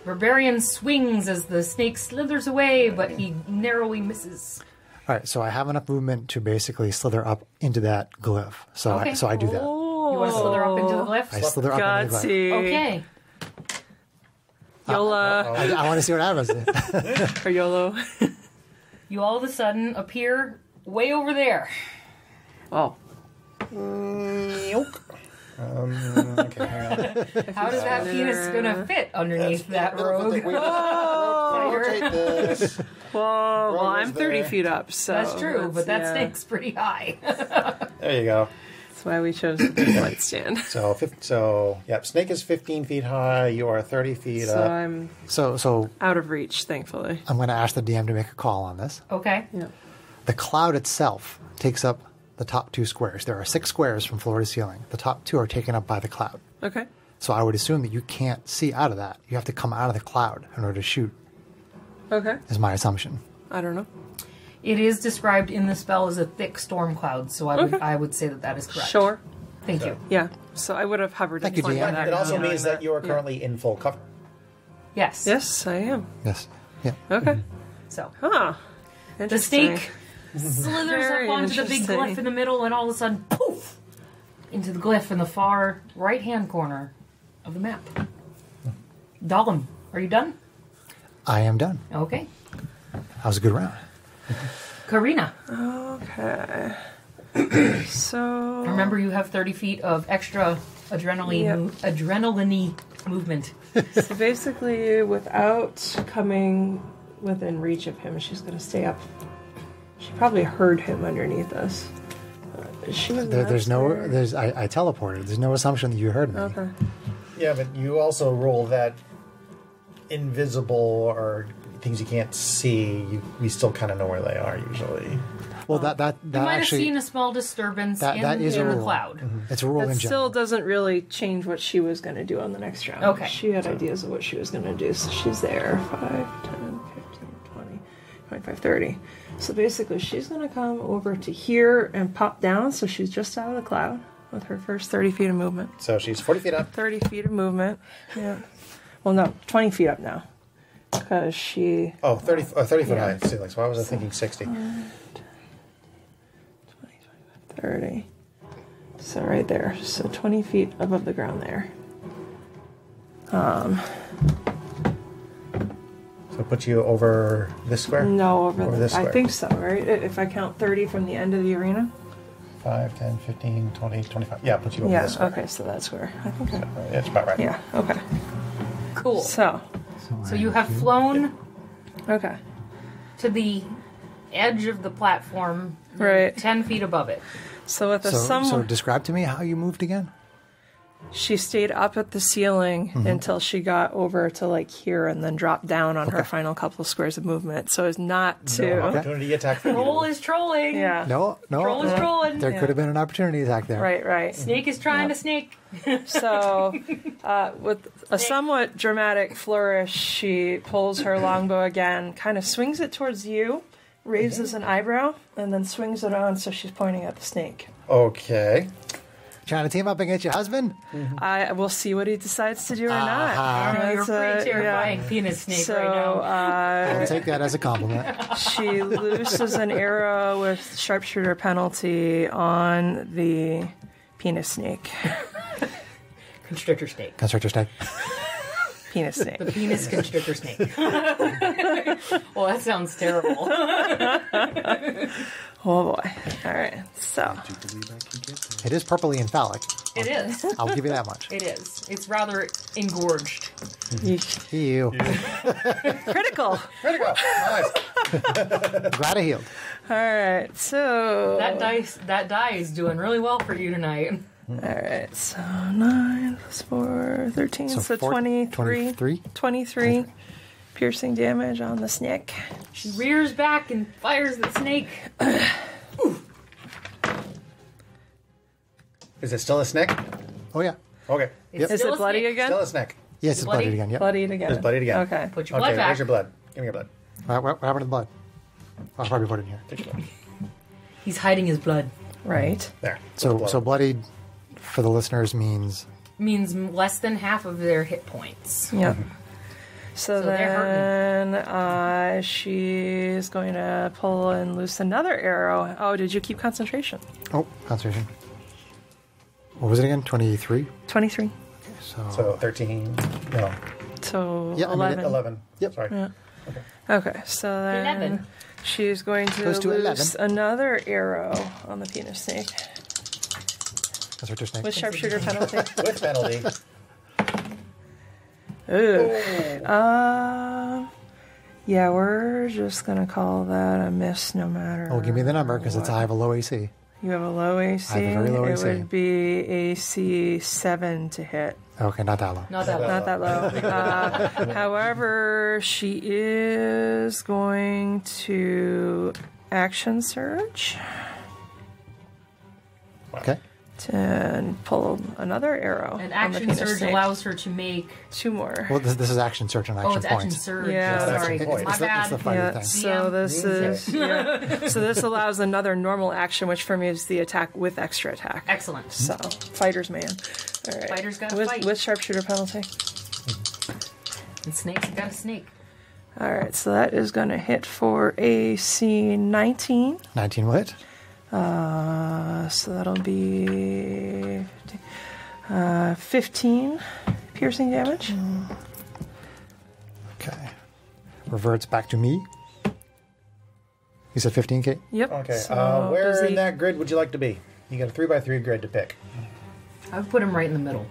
barbarian swings as the snake slithers away, but he narrowly misses. All right, so I have enough movement to basically slither up into that glyph. So Okay. I do that. You want to slither up into the glyph? I slither up into the glyph. Gutsy. Okay. Yola I want to see what happens. or YOLO. You all of a sudden appear way over there. Oh. Okay, hang on. How does that penis gonna fit underneath that rogue? Rotate this. Whoa. Well, I'm was 30 there. feet up, so. That's true, but that yeah. snake's pretty high. There you go. That's why we chose the big light stand. So, yep. Snake is 15 feet high. You are 30 feet So up. I'm So out of reach, thankfully. I'm going to ask the DM to make a call on this. Okay. Yeah. The cloud itself takes up the top 2 squares. There are 6 squares from floor to ceiling. The top 2 are taken up by the cloud. Okay. So I would assume that you can't see out of that. You have to come out of the cloud in order to shoot, Okay. is my assumption. I don't know. It is described in the spell as a thick storm cloud, so I would say that is correct. Sure. Thank you. Yeah. So I would have hovered. Thank and you, pointed DM. that It also out. means that you are currently in full cover. Yes. Yes, I am. Yes. Yeah. Okay. So Huh. the Interesting. snake slithers Very up onto the big interesting. glyph in the middle, and all of a sudden, poof, into the glyph in the far right-hand corner of the map. Dahlem, are you done? I am done. Okay. That was a good round. Karina, Okay. So remember you have 30 feet of extra adrenaline Yep. adrenaline movement. So basically, without coming within reach of him, she's going to stay up. She probably heard him underneath us. She was There's I teleported. There's no assumption that you heard me. Okay. Yeah, but you also roll that invisible or things you can't see. We still kind of know where they are usually. Well, that You might have actually seen a small disturbance that is a in the rule. cloud. It's a rule That in still general. doesn't really change what she was going to do on the next round. Okay. She had ideas of what she was going to do, so she's there. 5, 10, 15, 20, 25, 30. So basically, she's going to come over to here and pop down, so she's just out of the cloud with her first 30 feet of movement. So she's 40 feet up. 30 feet of movement. Yeah. Well, no, 20 feet up now. Because she... Oh, 30 foot Yeah. high ceiling. So why was I thinking 60? 30. So right there. So 20 feet above the ground there. So put you over this square? No, over this I square. think so, right? If I count 30 from the end of the arena. 5, 10, 15, 20, 25. Yeah, put you over Yeah, this square. okay, so that's where I think I... That's about right. Yeah, okay. Cool. So, So you have flown okay. to the edge of the platform, Right. 10 feet above it. So with a So describe to me how you moved again. she stayed up at the ceiling until she got over to like here and then dropped down on her final couple of squares of movement. So as not to... No opportunity attack for Troll you. is trolling. Yeah. No. Troll is trolling. There could have been an opportunity attack there. Right. Snake is trying to snake. So, with a somewhat dramatic flourish, she pulls her longbow again, kind of swings it towards you, raises an eyebrow, and then swings it on so she's pointing at the snake. Okay. Trying to team up against your husband? I will see what he decides to do or not. You're a That's, pretty terrifying penis snake So, right now. I'll take that as a compliment. she looses an arrow with sharpshooter penalty on the penis snake. Constrictor snake. Constrictor snake. Penis snake. The penis constrictor snake. Well, that sounds terrible. Oh boy. All right. So, It is purpley and phallic. It is. I'll give you that much. It is. It's rather engorged. Ew. critical. Critical. Nice. Glad I healed. All right. So, That die is doing really well for you tonight. all right, so 9 plus 4, 13, so 23. 23 piercing damage on the snake. She rears back and fires the snake. Is it still a snake? Oh, yeah. Okay. It's Is still it a bloody snake. again? Still a snake. Yes, it's Bloody? bloodied again. Yep. Bloodied again. It's bloodied again. Okay. Put your blood Okay, back. where's your blood? Give me your blood. What happened to the blood? I'll probably put it in here. Take your blood. He's hiding his blood. Right. There. So bloodied, for the listeners, means... Means less than half of their hit points. Yep. So they're then she's going to pull and loose another arrow. Oh, did you keep concentration? Oh, concentration. What was it again? 23? 23. So 13. No. So Yeah, I mean, 11. 11. Yep. Sorry. Yeah. Okay, so then 11. she's going to Goes to loose 11. another arrow on the penis snake Constrictor snake. with sharpshooter penalty. With penalty. Yeah, we're just gonna call that a miss no matter. Oh, give me the number, because I have a low AC. You have a low AC. I have a very low it AC. would be AC 7 to hit. Okay, not that low. Not that low. Not that low. However, she is going to action surge Okay. and pull another arrow. An on the action penis surge snake. allows her to make. 2 more. Well, this is action search and action Oh, it's action points. surge. Yeah. Sorry. Action points. My It's the bad. fighter Yeah, thing. so DM. this is so this allows another normal action, which for me is the attack with extra attack. Excellent. So fighter's man. All right. Fighter's gotta with, fight. with sharpshooter penalty. And snake's got a snake. All right, so that is going to hit for AC 19. 19 what? So that'll be 15 piercing damage. Okay. Reverts back to me. You said 15, Kate? Yep. Okay. So Where does in he- that grid would you like to be? You got a 3x3 grid to pick. I would put him right in the middle.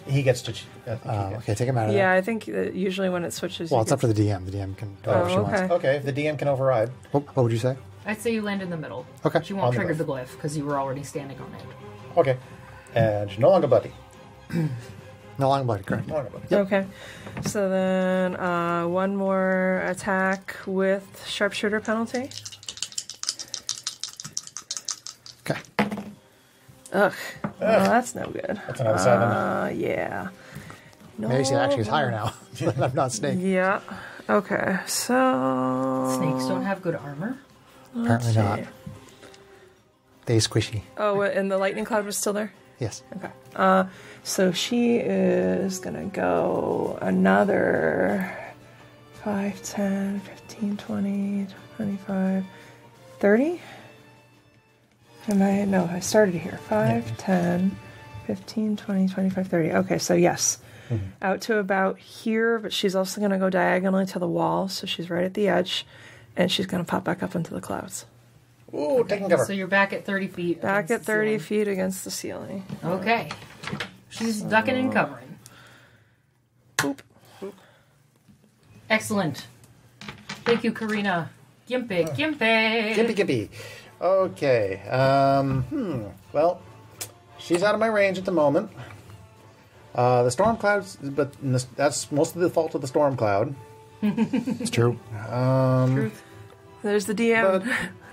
He gets to. Okay, take him out of Yeah, there. I think usually when it switches. Well, you it's up get- for the DM. The DM can do Oh, whatever she wants. okay. Okay, if the DM can override. What would you say? I'd say you land in the middle. Okay. She On won't the trigger glyph. the glyph because you were already standing on it. Okay. And no longer bloody. No long blood, correct? No longer bloody. Okay. So then one more attack with sharpshooter penalty. Okay. Ugh. Well, that's no good. That's another 7. Yeah. No. Maybe she actually is higher now. I'm not snake. Yeah. Okay. So. Snakes don't have good armor. Apparently not. They squishy. Oh, and the lightning cloud was still there? Yes. Okay. So she is going to go another 5, 10, 15, 20, 25, 30? No, I started here. 5, 10, 15, 20, 25, 30. Okay, so yes. out to about here, but she's also going to go diagonally to the wall, so she's right at the edge, and she's going to pop back up into the clouds. Ooh, taking cover. So you're back at 30 feet. Back at against the 30 ceiling. feet against the ceiling. Okay. She's ducking and covering. Boop. Excellent. Thank you, Karina. Gimpy. Gimpy. Okay. Well, she's out of my range at the moment. The storm clouds, but that's mostly the fault of the storm cloud. It's true. Truth. There's the DM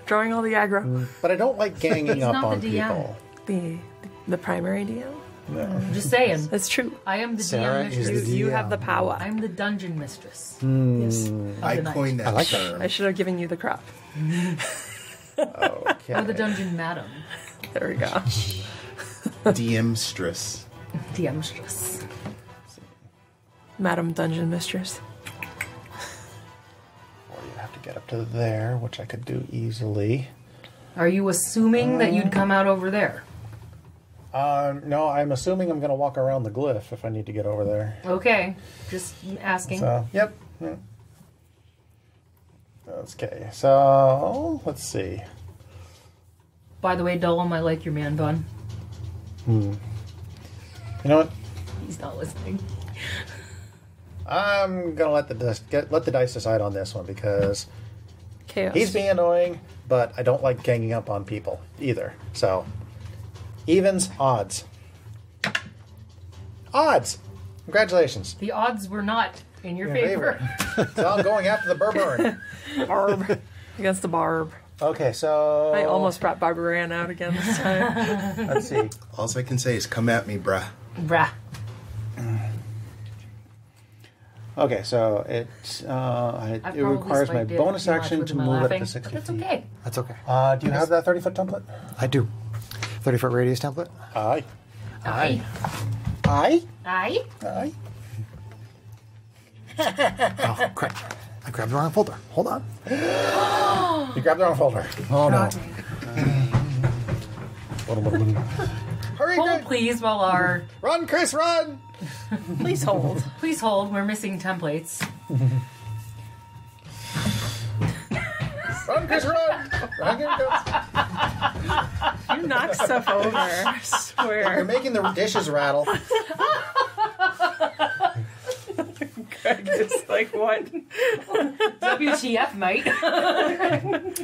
drawing all the aggro. But I don't like ganging up not on the DM. people. The primary DM. I'm just saying. That's true. I am the Sarah DM is mistress. the You DM. have the power. I'm the dungeon mistress. Yes. I the night. coined that I like term. I should have given you the crop. Okay. Or the dungeon madam. There we go. DM stress. DM mistress. Madam Dungeon Mistress. Or you have to get up to there, which I could do easily. Are you assuming that you'd come out over there? No, I'm assuming I'm going to walk around the glyph if I need to get over there. Okay. Just asking. So, yep. Okay, so let's see. By the way, Dolam, I like your man bun. You know what? He's not listening. I'm gonna let the dice decide on this one because Chaos. he's being annoying, but I don't like ganging up on people either. So, evens, odds. Odds! Congratulations. The odds were not in your In favor. So I'm going after the Berberin. Barb. Against the Barb. Okay, so... I almost brought Barbarian out again this time. Let's see. All I can say is, come at me, bruh. Brah. Okay, so it requires my bonus action to move up to 60 But that's feet. okay. That's okay. Do you have that 30-foot template? I do. 30-foot radius template. Aye. Aye. Aye? Aye. Aye. Oh, crap. I grabbed the wrong folder. Hold on. You grabbed the wrong folder. Oh, no. Hurry, Hold, Greg. please, while our... Run, Chris, run! Please hold. Please hold. We're missing templates. Run, Chris, run! Run, here it goes. You knock stuff over. I You're swear. making the dishes rattle. Greg is like, what? WTF, mate.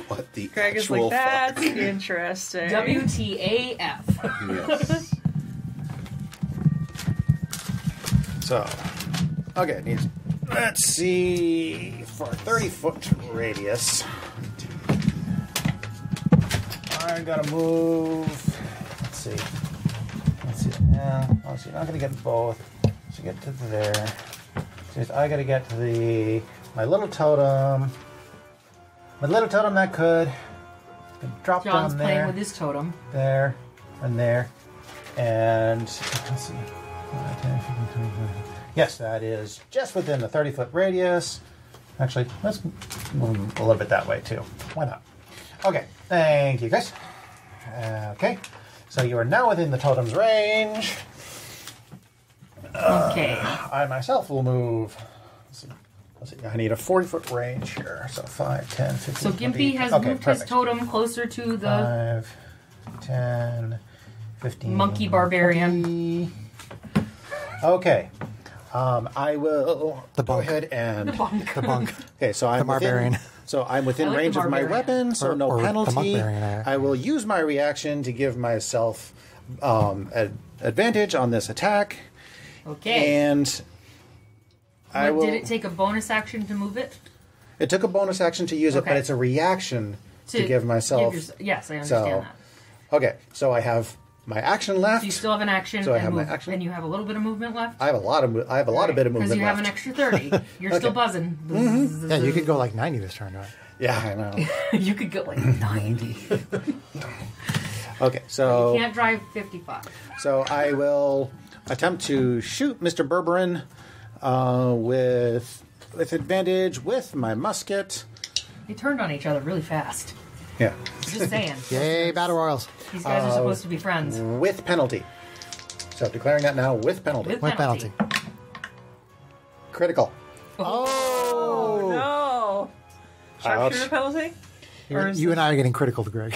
What the Greg is actual like, that's fuck? interesting. WTAF. Yes. So, okay, it needs. Let's see. For a 30-foot radius, I gotta move. Let's see. Yeah, obviously, you're not gonna get both. So get to there. So I gotta get to my little totem. My little totem that could drop John's down playing there, with his totem. there, and there, and let's see. 5, 10, 15, 20, 25. Yes, that is just within the 30-foot radius. Actually, let's move a little bit that way too. Why not? Okay, thank you, guys. Okay, so you are now within the totem's range. Okay. I myself will move. Let's see. I need a 40-foot range here. So 5, 10, 15, So 20. Gimpy has Okay, moved perfect. his totem closer to the 5, 10, 15. monkey barbarian. 20. Okay. I will The go bunk. ahead and... The bunk. Okay, so I'm barbarian. I'm within I like range the of my barbarian. weapon, so Or no the penalty. monk-barian, I will use my reaction to give myself advantage on this attack, Okay. and I But will. did it take a bonus action to move it? It took a bonus action to use it, but Okay. it's a reaction to give myself. Yes, I understand So- that. Okay, so I have my action left. So you still have an action, So I and, have my move, action. and you have a little bit of movement left. I have a lot of bit of movement because you have an left. extra 30. You're still buzzing. Yeah, you could go like 90 this turn, right? Yeah, I know. You could go like 90. Okay, You so can't drive 55. I will attempt to shoot Mr. Berberin with advantage with my musket. They turned on each other really fast. Yeah, Just saying. Yay, Battle Royals. These guys are supposed to be friends. with penalty. So declaring that now with penalty. With With penalty. penalty. Critical. Oh! No. Sharpshooter penalty? Or is You this and I are getting critical, Greg.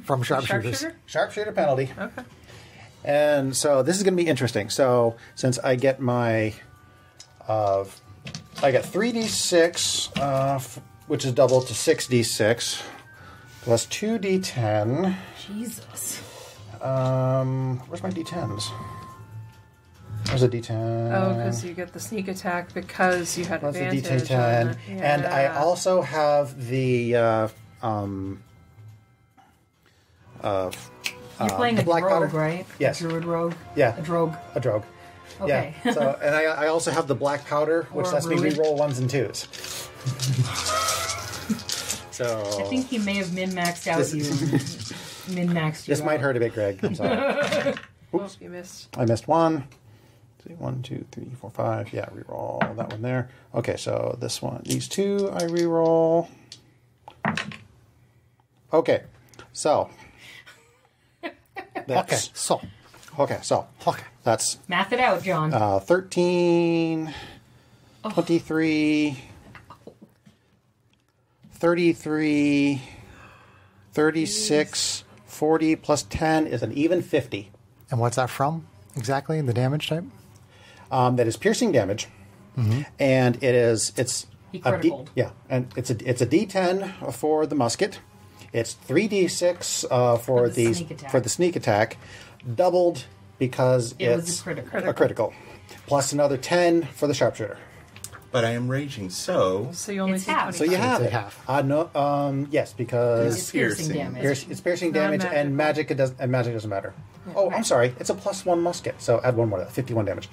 From sharpshooters. sharpshooter? Sharpshooter penalty. Okay. And so this is going to be interesting. So since I get my, I got 3d6, which is double to 6d6, plus 2d10. Jesus. Where's my d10s? There's a d10. Oh, because you get the sneak attack because you had That's a advantage. d10. on the- And I Yeah. also have the, You're playing the a black drogue, powder? right? Yes. A druid rogue? Yeah. A drogue. a drogue. Okay. Yeah. So, and I also have the black powder, which Or a lets me druid. re-roll 1s and 2s. So I think he may have min-maxed out you. Min-maxed you this might out. hurt a bit, Greg. I'm sorry. Oh, you missed. I missed one. See, 1, 2, 3, 4, 5. Yeah, re-roll that one there. Okay, so this one, these two, I re-roll. Okay, so that's Okay, so. Okay. that's Math it out, John. 13, 23, 33, 36, 40 plus 10 is an even 50. And what's that from? Exactly, the damage type? That is piercing damage, and it's He a D, criticaled. yeah, and it's a D10 for the musket. It's 3d6 for the the sneak attack. for the sneak attack, doubled because It was it's a critical. a critical, plus another 10 for the sharpshooter. But I am raging, so So you only It's take half. 20. So you have it's it. a half. No, yes, because It's piercing piercing. damage. it's piercing damage, and magic doesn't matter. Oh, I'm right. sorry, it's a +1 musket, so add one more to that, 51 damage.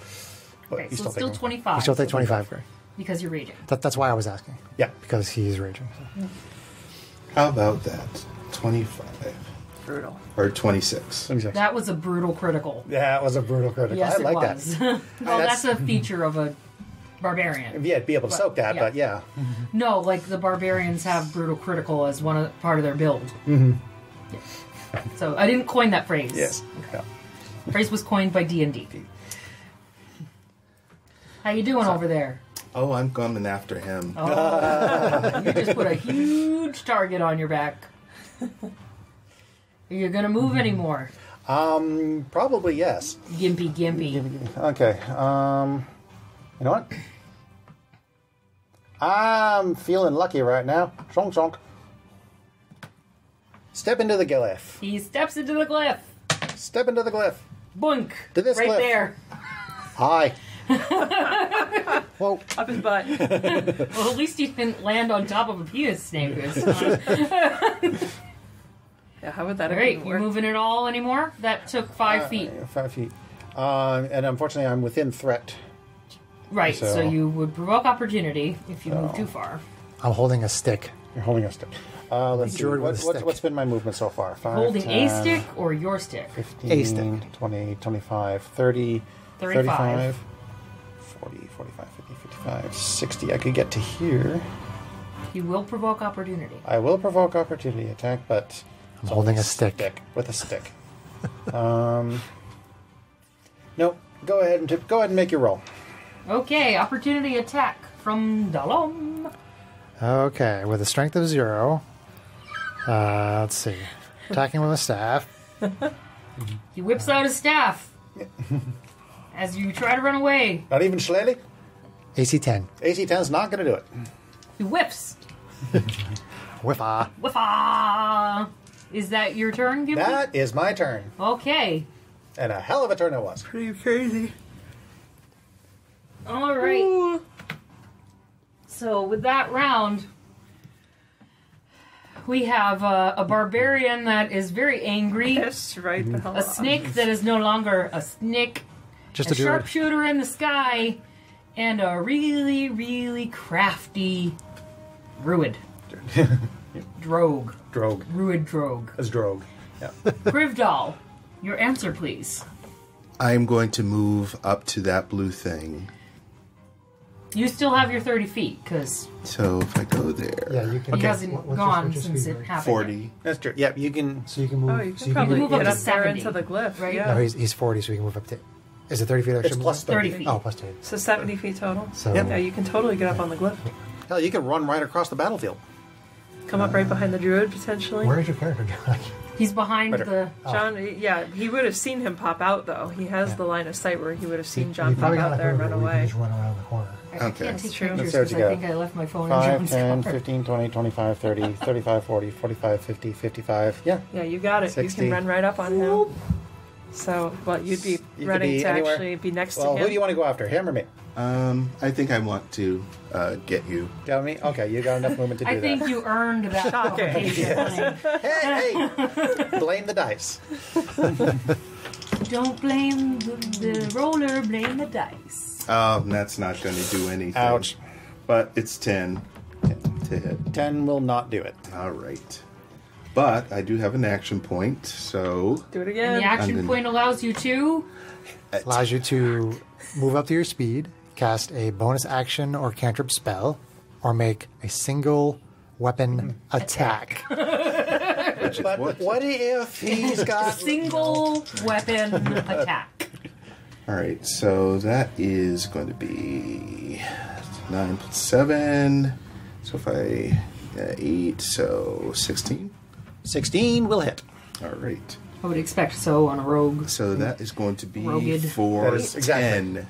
But Okay, you so it's still take- 25. You still take 25, Greg. because you're raging. That's why I was asking. Yeah. Because he's raging. So. how about that? 25 Brutal. or 26. 26. That was a brutal critical. Yeah, it was a brutal critical. Yes, I like it was. that. Well, That's- that's a feature of a barbarian. Yeah, be able to But, soak that, yeah. but yeah. No, like the barbarians have brutal critical as part of their build. Mm-hmm. Yeah. So I didn't coin that phrase. Yes. Yeah. The phrase was coined by D&D. How you doing over there? Oh, I'm coming after him. You just put a huge target on your back. Are you gonna move anymore? Probably yes. Gimpy. Okay. You know what? I'm feeling lucky right now. Shonk shonk. Step into the glyph. He steps into the glyph. Step into the glyph. Boink. To this right glyph. there. Hi. Whoa. Up his butt. Well, at least he didn't land on top of a penis snake this time. Yeah, how would that All have right, even you worked? moving at all anymore? That took 5 feet. 5 feet. And unfortunately, I'm within threat. Right, so so- you would provoke opportunity if you move too far. I'm holding a stick. You're holding a stick. Let's see. Druid with a stick. What's been my movement so far? 5, Holding 10, a stick or your stick? 15, A stick. 20, 25, 30, 35. 35, 40, 45, 50, 55, 60. I could get to here. You will provoke opportunity. I will provoke opportunity attack, but I'm holding a stick. with a stick. Nope. Go ahead and make your roll. Okay, opportunity attack from Dalom. Okay, with a strength of 0. Let's see. Attacking with a staff. He whips out his staff as you try to run away. Not even Shillelagh? AC 10. AC 10 is not going to do it. He whips. Whiffa. Whiffa! Is that your turn, Gimpy? That is my turn. Okay. And a hell of a turn it was. Pretty crazy. All right. So with that round, we have a barbarian that is very angry, Pissed right the hell a off. snake that is no longer a snake, Just a a druid. sharpshooter in the sky, and a really, really crafty druid. Drogue. Drogue. Druid drogue. As Drogue. Yeah. Grivdal, your answer, please. I'm going to move up to that blue thing. You still have your 30 feet, because So if I go there, Yeah, you can. he hasn't What's your- gone what's your since speed, it Greg? happened. 40. That's true. Yep, you can. So you can move. Oh, you so could probably move up get to up there 70, into the glyph, right? Yeah. No, he's 40, so he can move up to Is it 30 feet extra? It's plus 30 feet. Oh, plus 30. So 70 feet total. So Yep. Yeah, you can totally get up on the glyph. Hell, you could run right across the battlefield. Come up right behind the druid, potentially. where is your character going? He's behind Right the. John, yeah, he would have seen him pop out, though. He has Yeah. the line of sight where he would have seen You John pop probably out got there and a run hood, or we can away. just run around the corner. I Okay. can't take true. pictures Let's see because what I you think I left my phone in 5, John's 10, car. 15, 20, 25, 30, 35, 40, 45, 50, 55. Yeah. Yeah, you got it. 60. You can run right up on him. So, well, you'd be You could running be to anywhere. actually be next Well, to who him. do you want to go after? Him or me? I think I want to get you. Tell me? Okay, you got enough movement to do I think that. you earned that qualification. Hey! Blame the dice. Don't blame the roller, blame the dice. Oh, that's not going to do anything. Ouch. But it's 10 to hit. 10 will not do it. All right. But I do have an action point, so Do it And again. the action then- point allows you to. Allows you to move up to your speed, cast a bonus action or cantrip spell, or make a single weapon attack. which is But what if he's got... Single weapon attack. All right, so that is going to be 9 plus 7. So if I 8, so 16. 16 will hit. All right. I would expect so on a rogue. So that is going to be Rogued. for That is exactly. 10.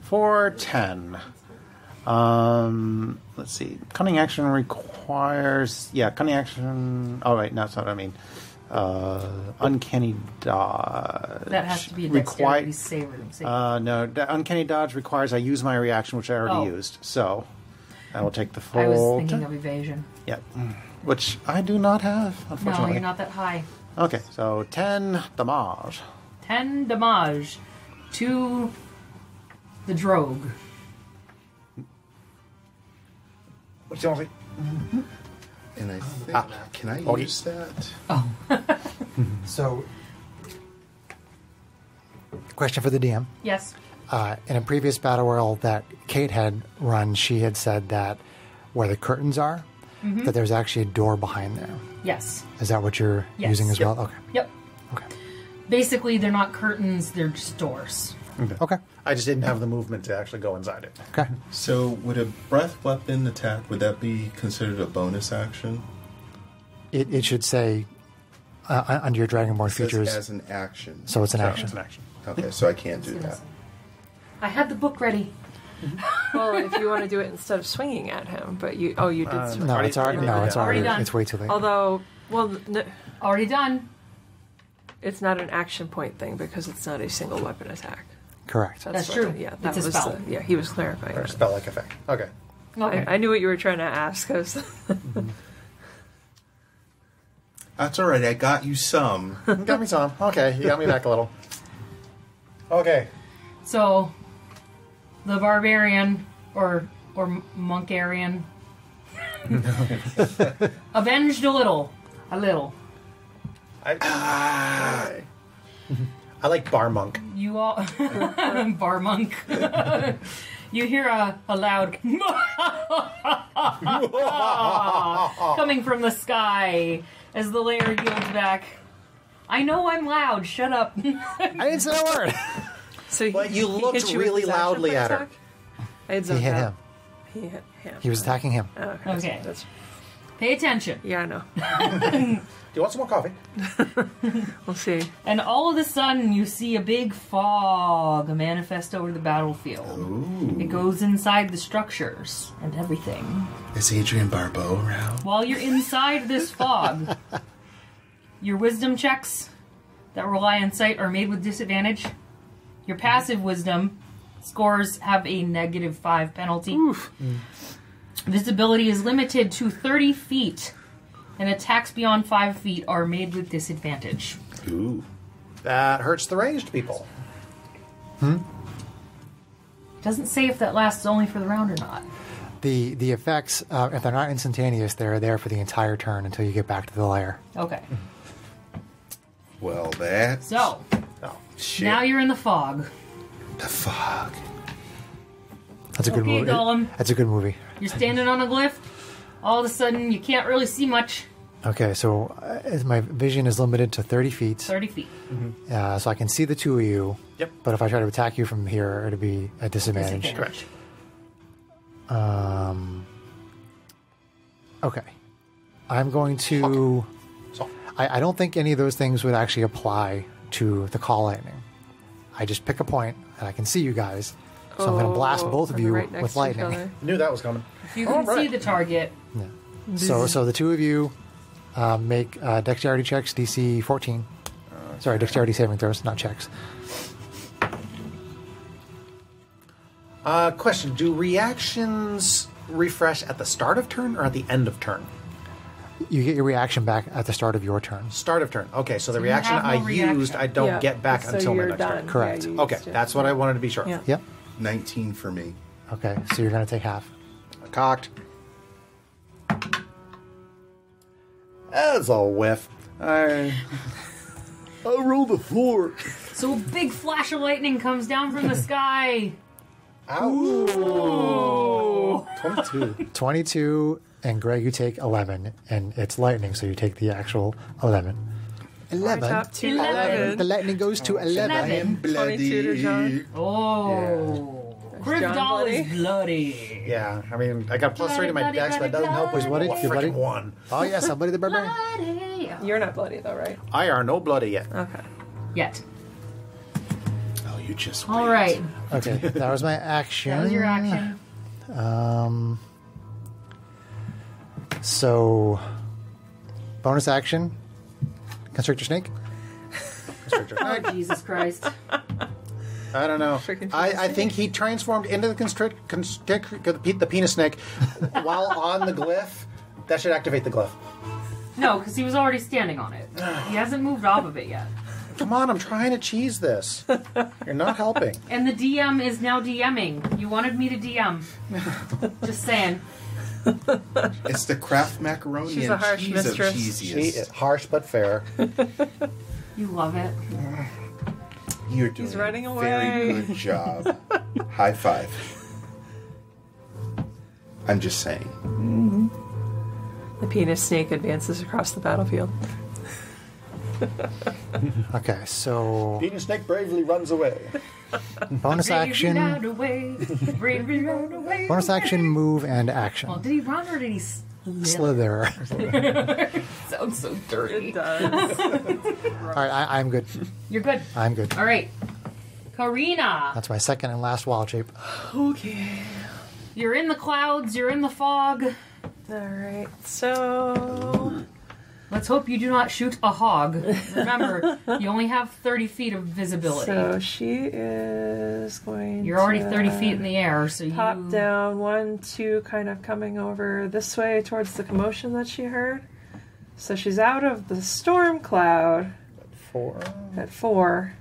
For 10. Let's see. Cunning action requires... Yeah, cunning action... Oh, wait, no, that's not what I mean. Uncanny dodge. That has to be a Require- dexterity save. No, uncanny dodge requires I use my reaction, which I already Oh. used. So I will take the full. I was thinking of evasion. Yep. Which I do not have, No, unfortunately. you're not that high. Okay, so 10 damage. 10 damage to the drogue. What's the only? And I think, can I okay. use that? So, question for the DM. Yes. In a previous battle world that Kate had run, she had said that where the curtains are, that there's actually a door behind there. Yes. Is that what you're Yes. using as Yep. well? Okay. Yep. Okay. Basically, they're not curtains, they're just doors. Okay. I just didn't have the movement to actually go inside it. Okay. So would a breath weapon attack, would that be considered a bonus action? It should say under your Dragonborn It says features, as an action. so it's an So action. It's an action. Okay, so I can't do that. I had the book ready. Well, if you want to do it instead of swinging at him, but you did swing. No, it's already Already done. It's way too late. Although, well, Already done. it's not an action point thing because it's not a single weapon attack. Correct. That's what true. Yeah, that It's a was spell. yeah, he was clarifying. Or that. spell-like effect. Okay. Okay. I knew what you were trying to ask. Cause That's all right, I got you some. You got me some. Okay, you got me back a little. Okay. So, the barbarian or monkarian avenged a little. I like bar monk. You all bar monk. You hear a loud coming from the sky as the lair yields back. I know I'm loud. Shut up. I didn't say a word. so But you he looked hit you with really his action loudly point at her. attack? I had He zoned hit out. him. He hit him. He was attacking him. Oh, Okay. That's, Pay attention. yeah, I know. Do you want some more coffee? We'll see. And all of a sudden, you see a big fog manifest over the battlefield. Ooh. It goes inside the structures and everything. Is Adrian Barbeau around? While you're inside this fog, your wisdom checks that rely on sight are made with disadvantage. Your passive wisdom scores have a -5 penalty. Visibility is limited to 30 feet, and attacks beyond 5 feet are made with disadvantage. Ooh. That hurts the ranged people. Doesn't say if that lasts only for the round or not. The effects, if they're not instantaneous, they're there for the entire turn until you get back to the lair. Okay. Well, that's So, Oh, shit. now you're in the fog. The fog. That's a good Okay, movie. Gollum. That's a good movie. You're standing on a glyph. All of a sudden, you can't really see much. Okay, so my vision is limited to 30 feet. 30 feet. So I can see the two of you. Yep. But if I try to attack you from here, it'll be a disadvantage. Disadvantage. Okay. I'm going to... So, I don't think any of those things would actually apply to the call lightning. I just pick a point, and I can see you guys. So I'm going to blast both of Are you they right next with to each lightning. other? knew that was coming. If you can see the target, So the two of you make dexterity checks, DC 14. Sorry, dexterity saving throws, not checks. Question: do reactions refresh at the start of turn or at the end of turn? You get your reaction back at the start of your turn. Start of turn. Okay, so the you reaction have no I reaction. used, I don't Yeah, get back so until my you're next done. turn. Correct. Yeah, you Okay, used it. that's what I wanted to be sure. Yeah. Yep. 19 for me. Okay, so you're going to take half. Cocked. That's a whiff. I rolled a 4. so a big flash of lightning comes down from the sky. Ow. 22. 22, and Greg, you take 11, and it's lightning, so you take the actual 11. 11? Top two, 11. The lightning goes to 11. 11. 22 to John. Oh. Gryffindor is bloody. Yeah, I mean, I got +3 to my dex, but it doesn't help with bloody, what you're bloody. freaking 1. Oh, yeah, somebody the barbarian. Bloody. You're not bloody though, right? I are no bloody yet. Okay. Yet. Oh, you just wait. All right. Okay, that was my action. That was your action. So, bonus action, Constrictor Snake. Oh, Jesus Christ. I don't know. Freaking I think he transformed into the the penis snake while on the glyph. That should activate the glyph. No, because he was already standing on it. He hasn't moved off of it yet. Come on, I'm trying to cheese this. You're not helping. And the DM is now DMing. You wanted me to DM. Just saying. It's the Kraft macaroni She's and a harsh cheese mistress. of She cheesiest. is harsh but fair. You love it. You're doing He's running a very away. good job. High five. I'm just saying. The penis snake advances across the battlefield. Okay, so Penis snake bravely runs away. bonus action, Bravely run away. bonus action, move, and Well, action. did he run or did he Slither. Sounds so dirty. It does. All right, I'm good. You're good. I'm good. All right. Karina, That's my second and last wild shape. Okay. you're in the clouds, you're in the fog. Alright, so... Let's hope you do not shoot a hog. Remember, you only have 30 feet of visibility. So she is going You're already to 30 feet in the air, so pop you... down 1, 2, kind of coming over this way towards the commotion that she heard. So she's out of the storm cloud 4. at 4.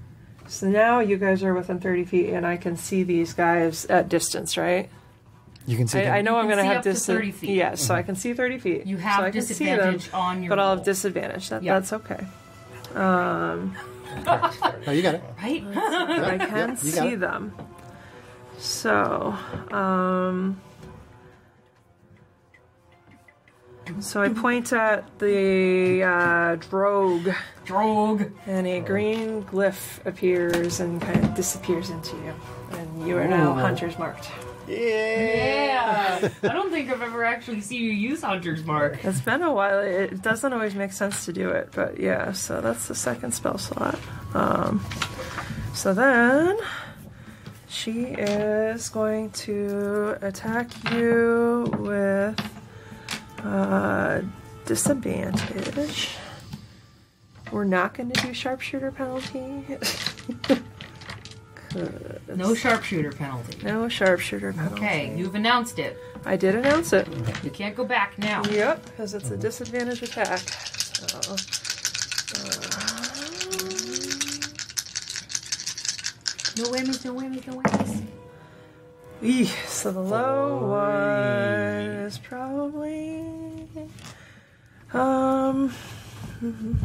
So now you guys are within 30 feet and I can see these guys at distance, right? You can see. I know You I'm can going to see have up to distance. 30 feet. Yeah, so I can see 30 feet. You So have I can see disadvantage them, on your but I'll roll. have disadvantage. Yeah. That's okay. Oh, you got it. Right? But I can you got see it. them. So, so I point at the drogue, Drogue. and a green glyph appears and kind of disappears into you. And you are now hunter's marked. Yeah. I don't think I've ever actually seen you use Hunter's Mark. It's been a while. It doesn't always make sense to do it, but yeah, so that's the second spell slot. So then she is going to attack you with disadvantage. We're not going to do sharpshooter penalty. No sharpshooter penalty. No sharpshooter penalty. Okay, you've announced it. I did announce it. You can't go back now. Yep, because it's a disadvantage attack. So, No whammies, no whammies, no whammies. so the low one is probably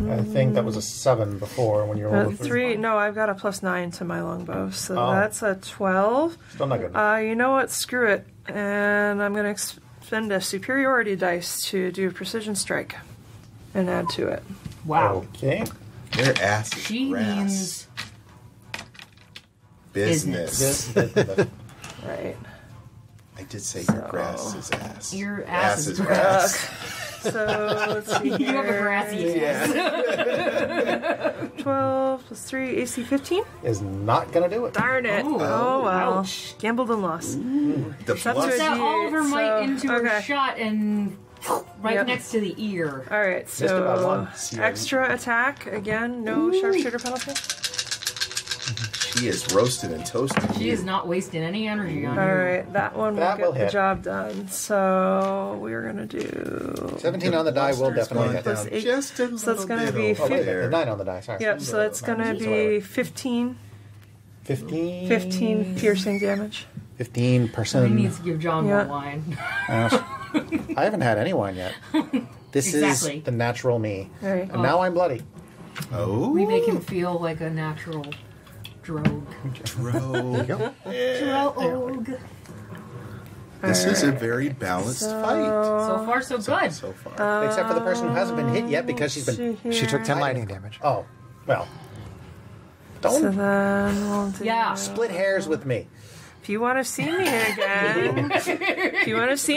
I think that was a 7 before when you rolled a 3. No, I've got a +9 to my longbow, so Oh. that's a 12. Still not good enough. You know what? Screw it, and I'm going to expend a superiority dice to do a precision strike. and add to it. Wow. Okay. Their ass is She grass. means business. This, Right. I did say your So- grass is ass. Your ass is grass. So let's see. You have a grassy ass. 12 plus 3, AC 15? is not going to do it. Darn it. Ooh. Oh, well. Ouch. Gambled and lost. The That's plus, what- That all of her might So, into her okay. shot and right Yep. next to the ear. All right, Just about so one. extra attack. Again, no sharpshooter penalty. she is roasted and toasted. She is not wasting any energy on All you. right, that one That will will get the hit. job done. So we're going to do... 17 on the die will definitely Going hit. Plus down eight. just a So that's little gonna bit be over Oh, wait, there. 9 on the die, sorry. Yep, so that's going to Minus be whatever. 15 15. piercing damage. 15%. He needs to give John Yeah. more wine. I haven't had any wine yet. This Exactly. is the natural me. All right. And now I'm bloody. Oh, We make him feel like a natural drogue. Dro. Drogue. This is a very balanced fight So far, so good. so far. Except for the person who hasn't been hit yet because she's been. She took 10 lightning damage. Oh, well. So Don't then we'll do... Yeah. split hairs with me. If you want to see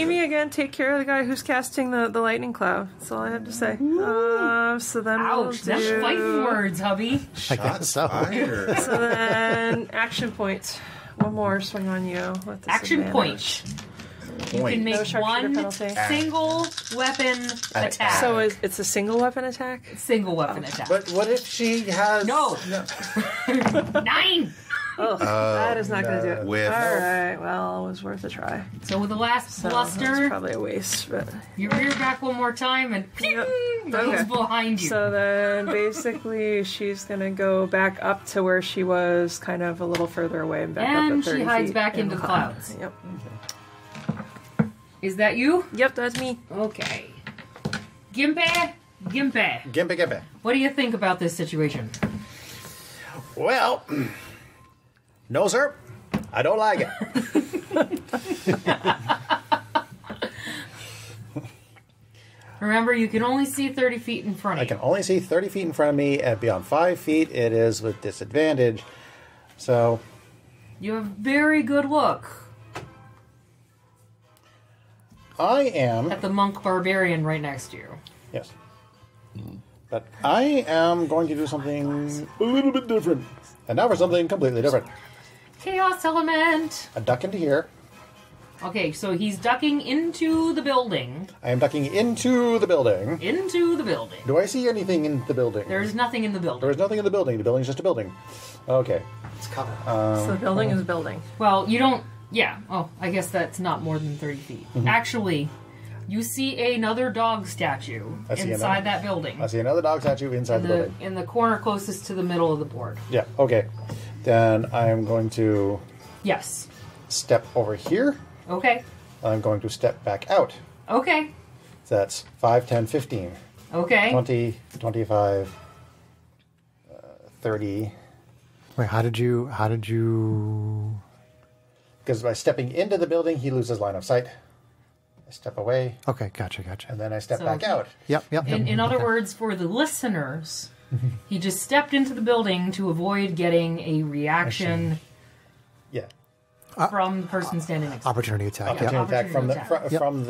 me again, take care of the guy who's casting the lightning cloud. That's all I have to say. So then we'll Ouch, that's do... fighting words, hubby. I guess so. Fired. So then action point. One more swing on you. With this Action advantage. point. You Point. can No make sharpshooter one penalty. single weapon attack. So it's a single weapon attack? Single weapon attack. But what if she has. No. 9! Oh, that is not going to do it. With- All right, well, it was worth a try. So with the last So that's bluster, probably a waste, but... you rear back one more time and ping, goes Okay. behind you. So then basically she's going to go back up to where she was, kind of a little further away and back up And at 30 she hides feet back and into the hide. clouds. Yep. Is that you? Yep, that's me. Okay. Gimpe, Gimpy. what do you think about this situation? Well, no, sir. I don't like it. Remember, you can only see 30 feet in front I of you. can only see 30 feet in front of me, and beyond 5 feet, it is with disadvantage. So, You have very good look I am. at the monk barbarian right next to you. Yes. But I am going to do something a little bit different. And now for something completely different. Chaos element. I duck into here. Okay, so he's ducking into the building. I am ducking into the building. Into the building. Do I see anything in the building? There's nothing in the There building. is nothing in the building. The building's just a building. Okay. It's covered. So the building is a building. Well, you don't. Yeah. Oh, I guess that's not more than 30 feet. Mm-hmm. Actually, you see another dog statue I see inside another- that building. I see another dog statue inside the building. In the corner closest to the middle of the board. Yeah, okay. Then I am going to Yes. step over here. Okay. I'm going to step back out. Okay. So that's 5, 10, 15, Okay. 20, 25, 30. Wait, how did you... Because by stepping into the building, he loses line of sight. I step away, Okay, gotcha. and then I step So- back out. Yep. In other Okay. words, for the listeners, he just stepped into the building to avoid getting a reaction Yeah. from the person standing next to him. Opportunity attack. Opportunity Yep. attack from the Opportunity attack. from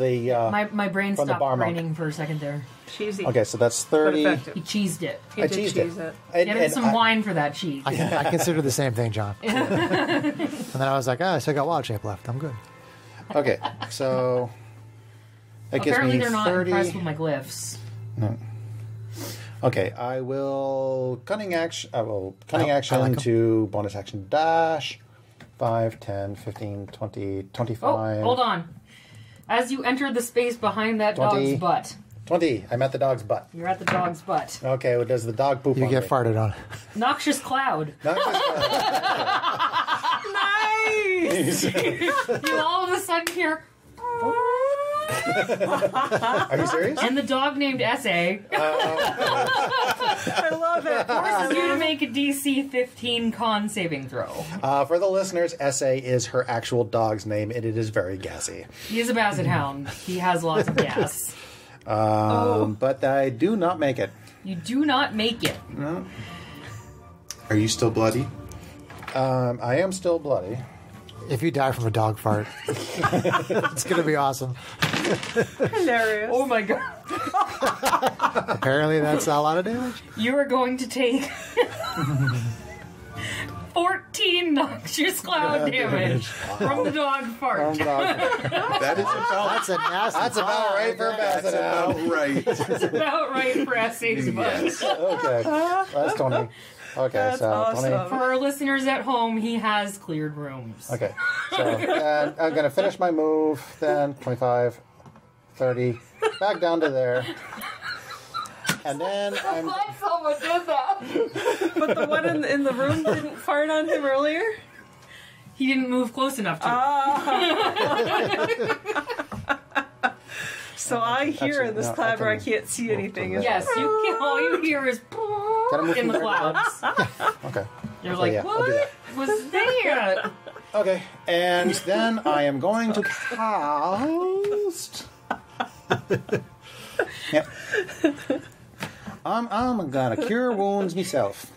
the. My brain From the stopped bar monk. raining for a second there. Cheesy. Okay, so that's But 30. effective. He cheesed it. He I did cheesed cheese it. it. And- Get him and some I- wine for that cheese. I considered the same thing, John. And then I was like, I still got wild shape left. I'm good. Okay, so that gives Apparently me they're not 30. impressed with my glyphs. Okay, I will cunning action. I will cunning I action like 'em. to bonus action dash. 5, 10, 15, 20, Oh, 25. hold on. As you enter the space behind that 20. dog's butt, 20. I'm at the dog's butt. you're at the dog's butt. Okay, well, does the dog poop You on get me? farted on. Noxious cloud. Not just, You all of a sudden hear, are you serious? and the dog named S.A. I love it. forces you to make a DC 15 con saving throw. For the listeners, SA is her actual dog's name, and it is very gassy. He is a basset hound. He has lots of gas. But I do not make it. You do not make it. No. Are you still bloody? I am still bloody. If you die from a dog fart, it's going to be awesome. Hilarious. Oh my god. Apparently, that's a lot of damage. You are going to take 14 noxious cloud damage from the dog fart. That is about. That's a nasty. That's about right for a That's about right. That's about right for S.A.'s Yes. Okay. That's 20. Okay, That's so awesome. 20. For our listeners at home, he has cleared rooms. Okay. So I'm going to finish my move, then 25, 30, back down to there. And then I'm... Glad someone did that. But the one in the room didn't fart on him earlier? He didn't move close enough to So I hear in this cloud where I can't see anything. it. Yes, you can, all you hear is Can I move in the from there? clouds. Okay. You're So, like, yeah, I'll do what was there? Okay, and then I am going to cast... Yep. I'm gonna cure wounds myself.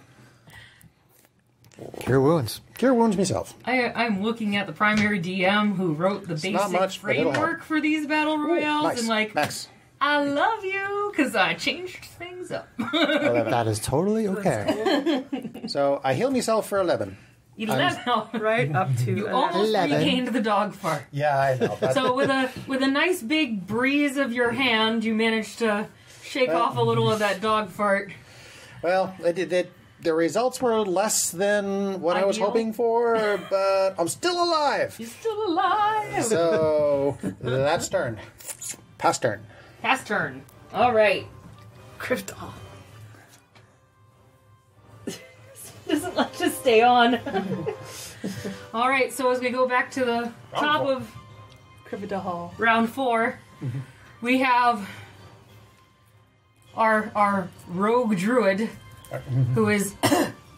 Cure wounds. Cure wounds myself. I'm looking at the primary DM who wrote the basic not much, but it'll framework help. for these battle royales, Nice. and like, Nice. I love you because I changed things up. 11. That is totally okay. So I heal myself for 11. 11. Right up to You almost 11. regained the dog fart. Yeah, I know. So with a nice big breeze of your hand, you managed to shake off a little of that dog fart. Well, the results were less than what I was Ideal. hoping for, but I'm still alive. He's still alive. So that's turn. Past turn. Pass turn. All right. Crystal. Doesn't let us stay on. All right. So as we go back to the top four. of Crivida round 4, we have our rogue druid who is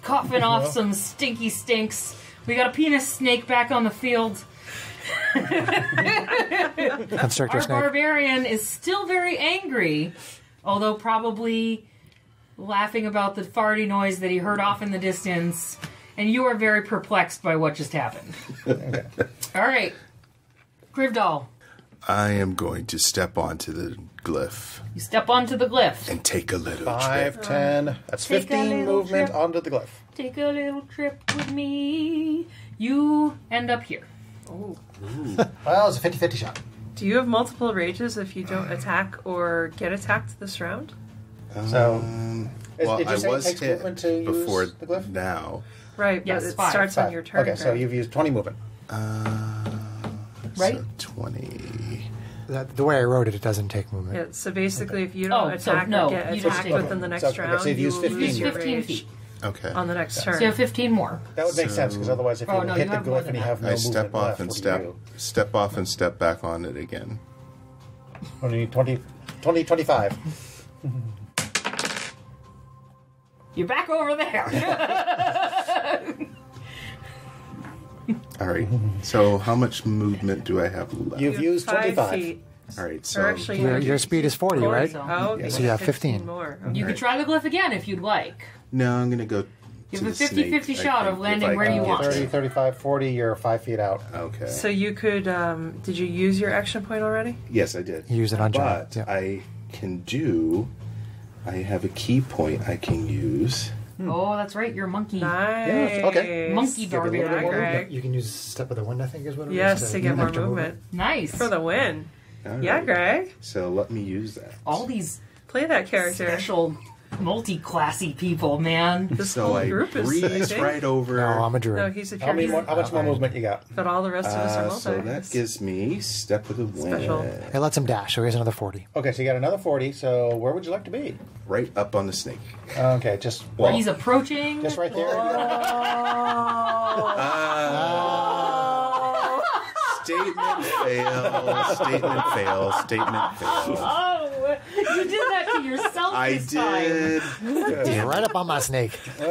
coughing off some stinky stinks. We got a penis snake back on the field. Constrictor Our snake. barbarian is still very angry, although probably laughing about the farty noise that he heard off in the distance. And you are very perplexed by what just happened. Okay. All right. Grivdal, I am going to step onto the glyph you step onto the glyph. and take a little 5, trip. 10. That's Take a 15 little movement trip. onto the glyph. Take a little trip with me. You end up here. Well, it's a 50-50 shot. Do you have multiple rages if you don't attack or get attacked this round? So, Well, did you I say it was takes hit movement to use before the glyph? now. Right, Yes, but it 5. starts on your turn. Okay, so Greg. you've used 20 movement. Right? So 20. The way I wrote it, it doesn't take movement. Yeah, so basically, if you don't Oh, so attack no, or get you just attacked take- within the next So- okay, round, so you've you used will 15 lose Use your 15 rage feet. Okay. on the next So you turn. have 15 more. That would make sense, because otherwise if you Oh, no, hit you the have more glyph than and you that. have no I movement step off left, and what do step you step off and step back on it again. do? 20, 25. You're back over there. All right. So how much movement do I have left? You've used 5 25. feet. All right. Or So actually, Your speed is 40, right? So Oh, okay. So you have 15. more. you could try the glyph again if you'd like. no, I'm gonna go. You to have a the snake, 50-50 I shot think, of if landing I where can you get want. to 30, it. 35, 40, you're 5 feet out. Okay. So you could, did you use your action point already? Yes, I did. You use it on John. But Yeah. I can do. I have a key point I can use. Oh, that's right. You're a monkey. Nice. okay. Monkey Give it a little bit Yeah, more Greg. You can use Step of the Wind, I think is what it is. Yes, to get more extra movement. Nice. For the win. All Yeah, right. Greg. So let me use that. All these Play that character. special multi-classy people, man. This So whole I group is, I breeze think. right over. No, I'm a druid. No, he's a How pure much more movement you got? but all the rest of us are So multi. that gives me step of the wind. Special. It lets him dash, so he has another 40. Okay, so you got another 40, so where would you like to be? Right up on the snake. Okay, just Well, He's approaching. just right there. Statement fail. Statement fail. Statement fail. Oh, you did that to yourself I this time. did. Yeah, right up on my snake. Big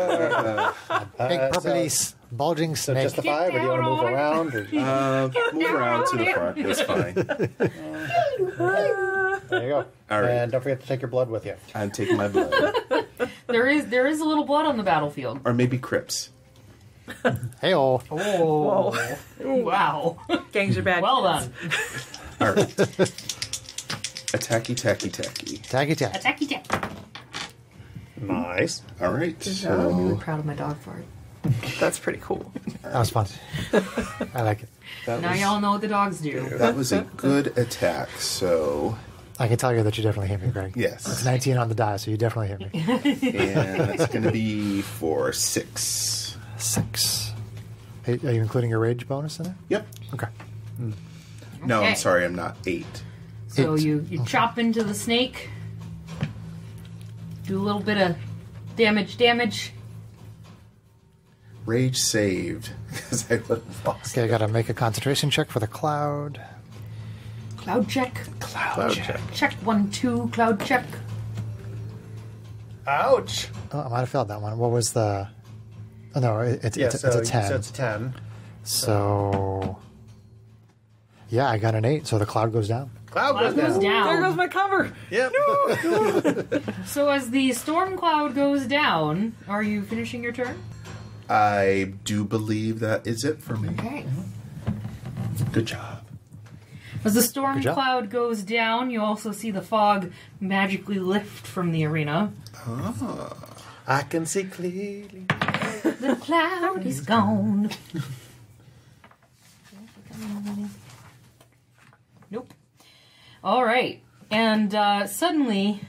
purpley, bulging So snake. just the 5, or do you want to move around? Or... Move around to the front. That's fine. There you go. All right. And don't forget to take your blood with you. I'm taking my blood. There is a little blood on the battlefield. Or maybe Crips. Hey-oh. Oh, wow! Gangs are bad. Well kids. done. All right. Attacky, tacky, tacky. Taggy tag. Attacky attack. Nice. All right. I'm really So proud of my dog fart. That's pretty cool. That was fun. I like it. Now y'all know what the dogs do. that was a good attack. So, I can tell you that you definitely hit me, Greg. yes. It's 19 on the die, so you definitely hit me. And that's going to be for 6. 6. Hey, are you including your rage bonus in there? Yep. Okay. No, Okay. I'm sorry. I'm not 8. So 8. you chop into the snake, do a little bit of damage. Rage saved because I would have lost. Okay, I gotta make a concentration check for the cloud. Cloud check. Cloud check. Check 1, 2. Cloud check. Ouch. Oh, I might have failed that one. What was the... Oh, no, it's a 10. So it's a 10. So... Yeah, I got an 8, so the cloud goes down. Cloud Cloud goes down. down. There goes my cover. Yep. So as the storm cloud goes down, are you finishing your turn? I do believe that is it for me. Okay. Good job. As the storm Good job. cloud goes down, you also see the fog magically lift from the arena. I can see clearly. The cloud is gone. Nope. All right. And suddenly,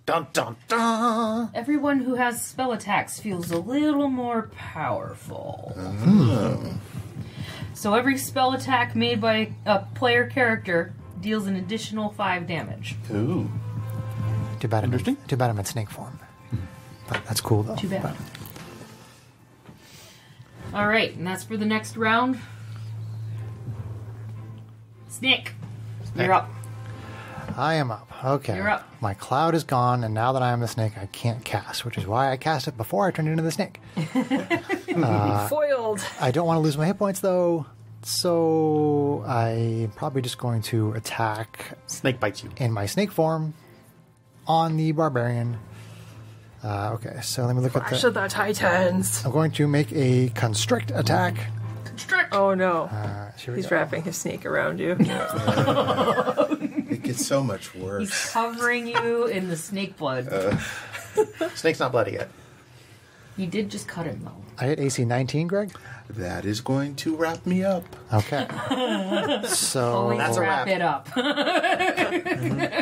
Dun dun dun. everyone who has spell attacks feels a little more powerful. So every spell attack made by a player character deals an additional 5 damage. Ooh. Too bad I'm in snake form. But that's cool, though. Too bad. All right, and that's for the next round. Snake, you're up. I am up. Okay. You're up. My cloud is gone, and now that I am the snake, I can't cast, which is why I cast it before I turned into the snake. Foiled. I don't want to lose my hit points, though, so I'm probably just going to attack Snake bites you. in my snake form on the barbarian. Okay, so let me look at Clash of the... the Titans. I'm going to make a constrict attack. Oh no. Here we He's go. wrapping his snake around you. It gets so much worse. He's covering you in the snake blood. Snake's not bloody yet. You did just cut him, though. I hit AC 19, Greg? That is going to wrap me up. Okay. So... Always That's a wrap wrap. it up.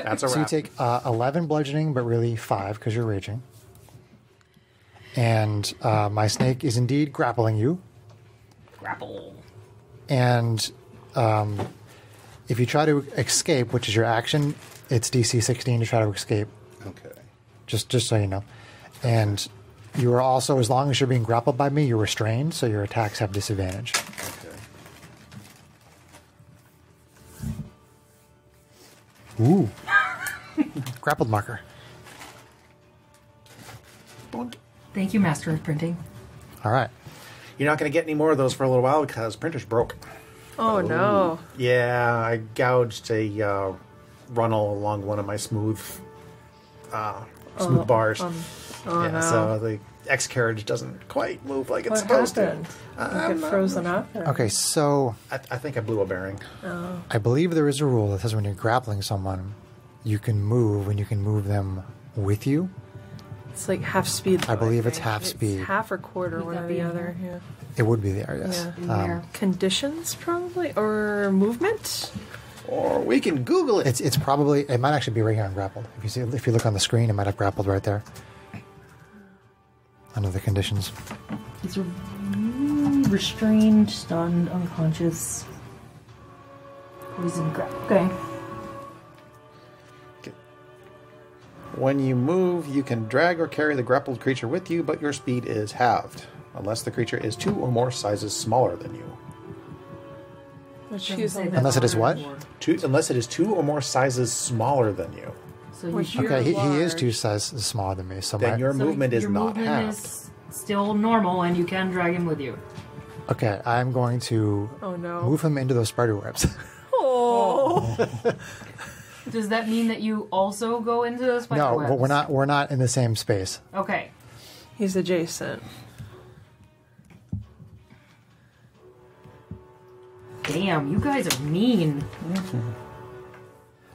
That's a So you wrap. take 11 bludgeoning, but really 5 because you're raging. And my snake is indeed grappling you. Grapple. And if you try to escape, which is your action, it's DC 16 to try to escape, Okay. just so you know. And you are also, as long as you're being grappled by me, you're restrained, so your attacks have disadvantage. Okay. Ooh. Grappled marker. Thank you, Master of Printing. All right. You're not going to get any more of those for a little while because printer's broke. Oh no. Yeah, I gouged a runnel along one of my smooth bars. Oh yeah, no. so the X carriage doesn't quite move like it's What supposed happened? Like it frozen up? or- Okay, so to. I think I blew a bearing. I believe there is a rule that says when you're grappling someone, you can move and you can move them with you. It's like half speed. I believe it's think. half speed. Half or quarter, Would one that or be the in other. Yeah. It would be there, yes. Yeah. There. Conditions, probably, or movement. Or we can Google it. It's probably, it might actually be right here on grappled. If you look on the screen, it might have grappled right there. Under the conditions. These are restrained, stunned, unconscious. Poison grab. Okay. When you move, you can drag or carry the grappled creature with you, but your speed is halved, unless the creature is 2 or more sizes smaller than you. Which Doesn't he's say on that Unless it is on what? the board. Unless it is 2 or more sizes smaller than you, So Which you, You're Okay, he is large. 2 sizes smaller than me, so then your so movement is your not movement halved. is still normal, and you can drag him with you. okay, I'm going to Oh no. move him into those spider webs. Oh. Does that mean that you also go into the spider No, webs? but we're not in the same space. Okay. He's adjacent. Damn, you guys are mean.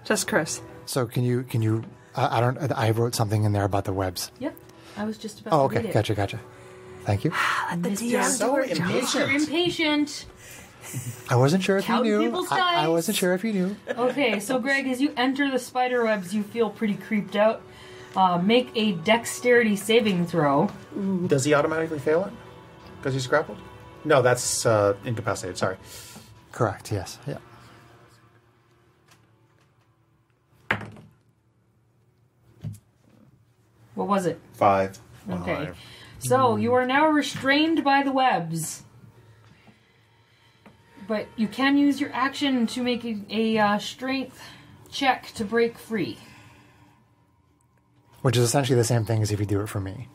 Just Chris. So can you? I wrote something in there about the webs. Yep. I was just about Oh, to read okay, it. gotcha. Thank you. So You're impatient. impatient. I wasn't sure if you Counting knew. people's I dice. wasn't sure if you knew. Okay, so Greg, as you enter the spider webs, you feel pretty creeped out. Make a dexterity saving throw. Does he automatically fail it? Because he's grappled? No, that's incapacitated. Sorry. Correct. Yes. Yeah. What was it? 5. Okay. So you are now restrained by the webs. But you can use your action to make a strength check to break free. Which is essentially the same thing as if you do it for me.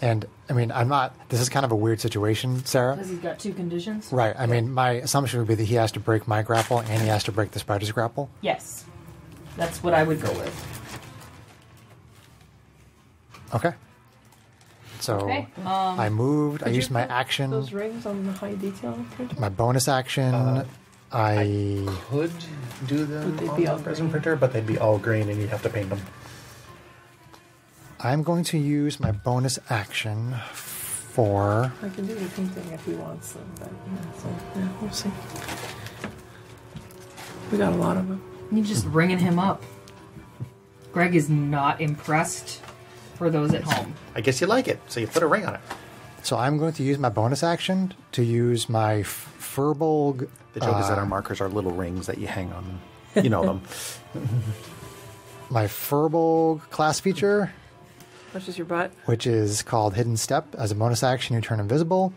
And I mean, I'm not. This is kind of a weird situation, Sarah. Because he's got 2 conditions? Right. I mean, my assumption would be that he has to break my grapple and he has to break the spider's grapple. Yes. That's what I would go with. Okay. So Okay. I moved. I Did you used my put action. Those rings on the high detail printer? My bonus action. I Could do them they on be the all resin green? printer, but they'd be all green and you'd have to paint them. I'm going to use my bonus action for. I can do the painting if he wants them, but yeah, we'll see. We got a lot of them. You're just ringing him up. Greg is not impressed for those at home. I guess you like it, so you put a ring on it. So I'm going to use my bonus action to use my Furbolg. The joke is that our markers are little rings that you hang on. You know them. My Furbolg class feature, Which is your butt? which is called Hidden Step. As a bonus action, you turn invisible.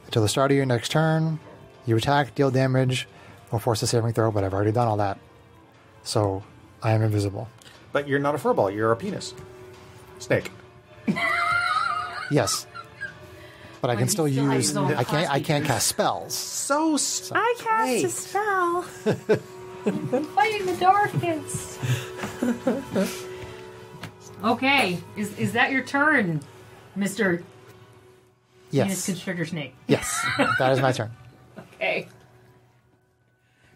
Until the start of your next turn, you attack, deal damage, or force a saving throw, but I've already done all that. So I am invisible. But you're not a furball, you're a penis. Snake. Yes. But I But can you still still have use. your own I class can't features. cast spells. So I cast a straight. spell. Fighting the darkness. Okay, is that your turn, Mr. Penis Yes. Constrictor Snake? Yes. That is my turn. Okay.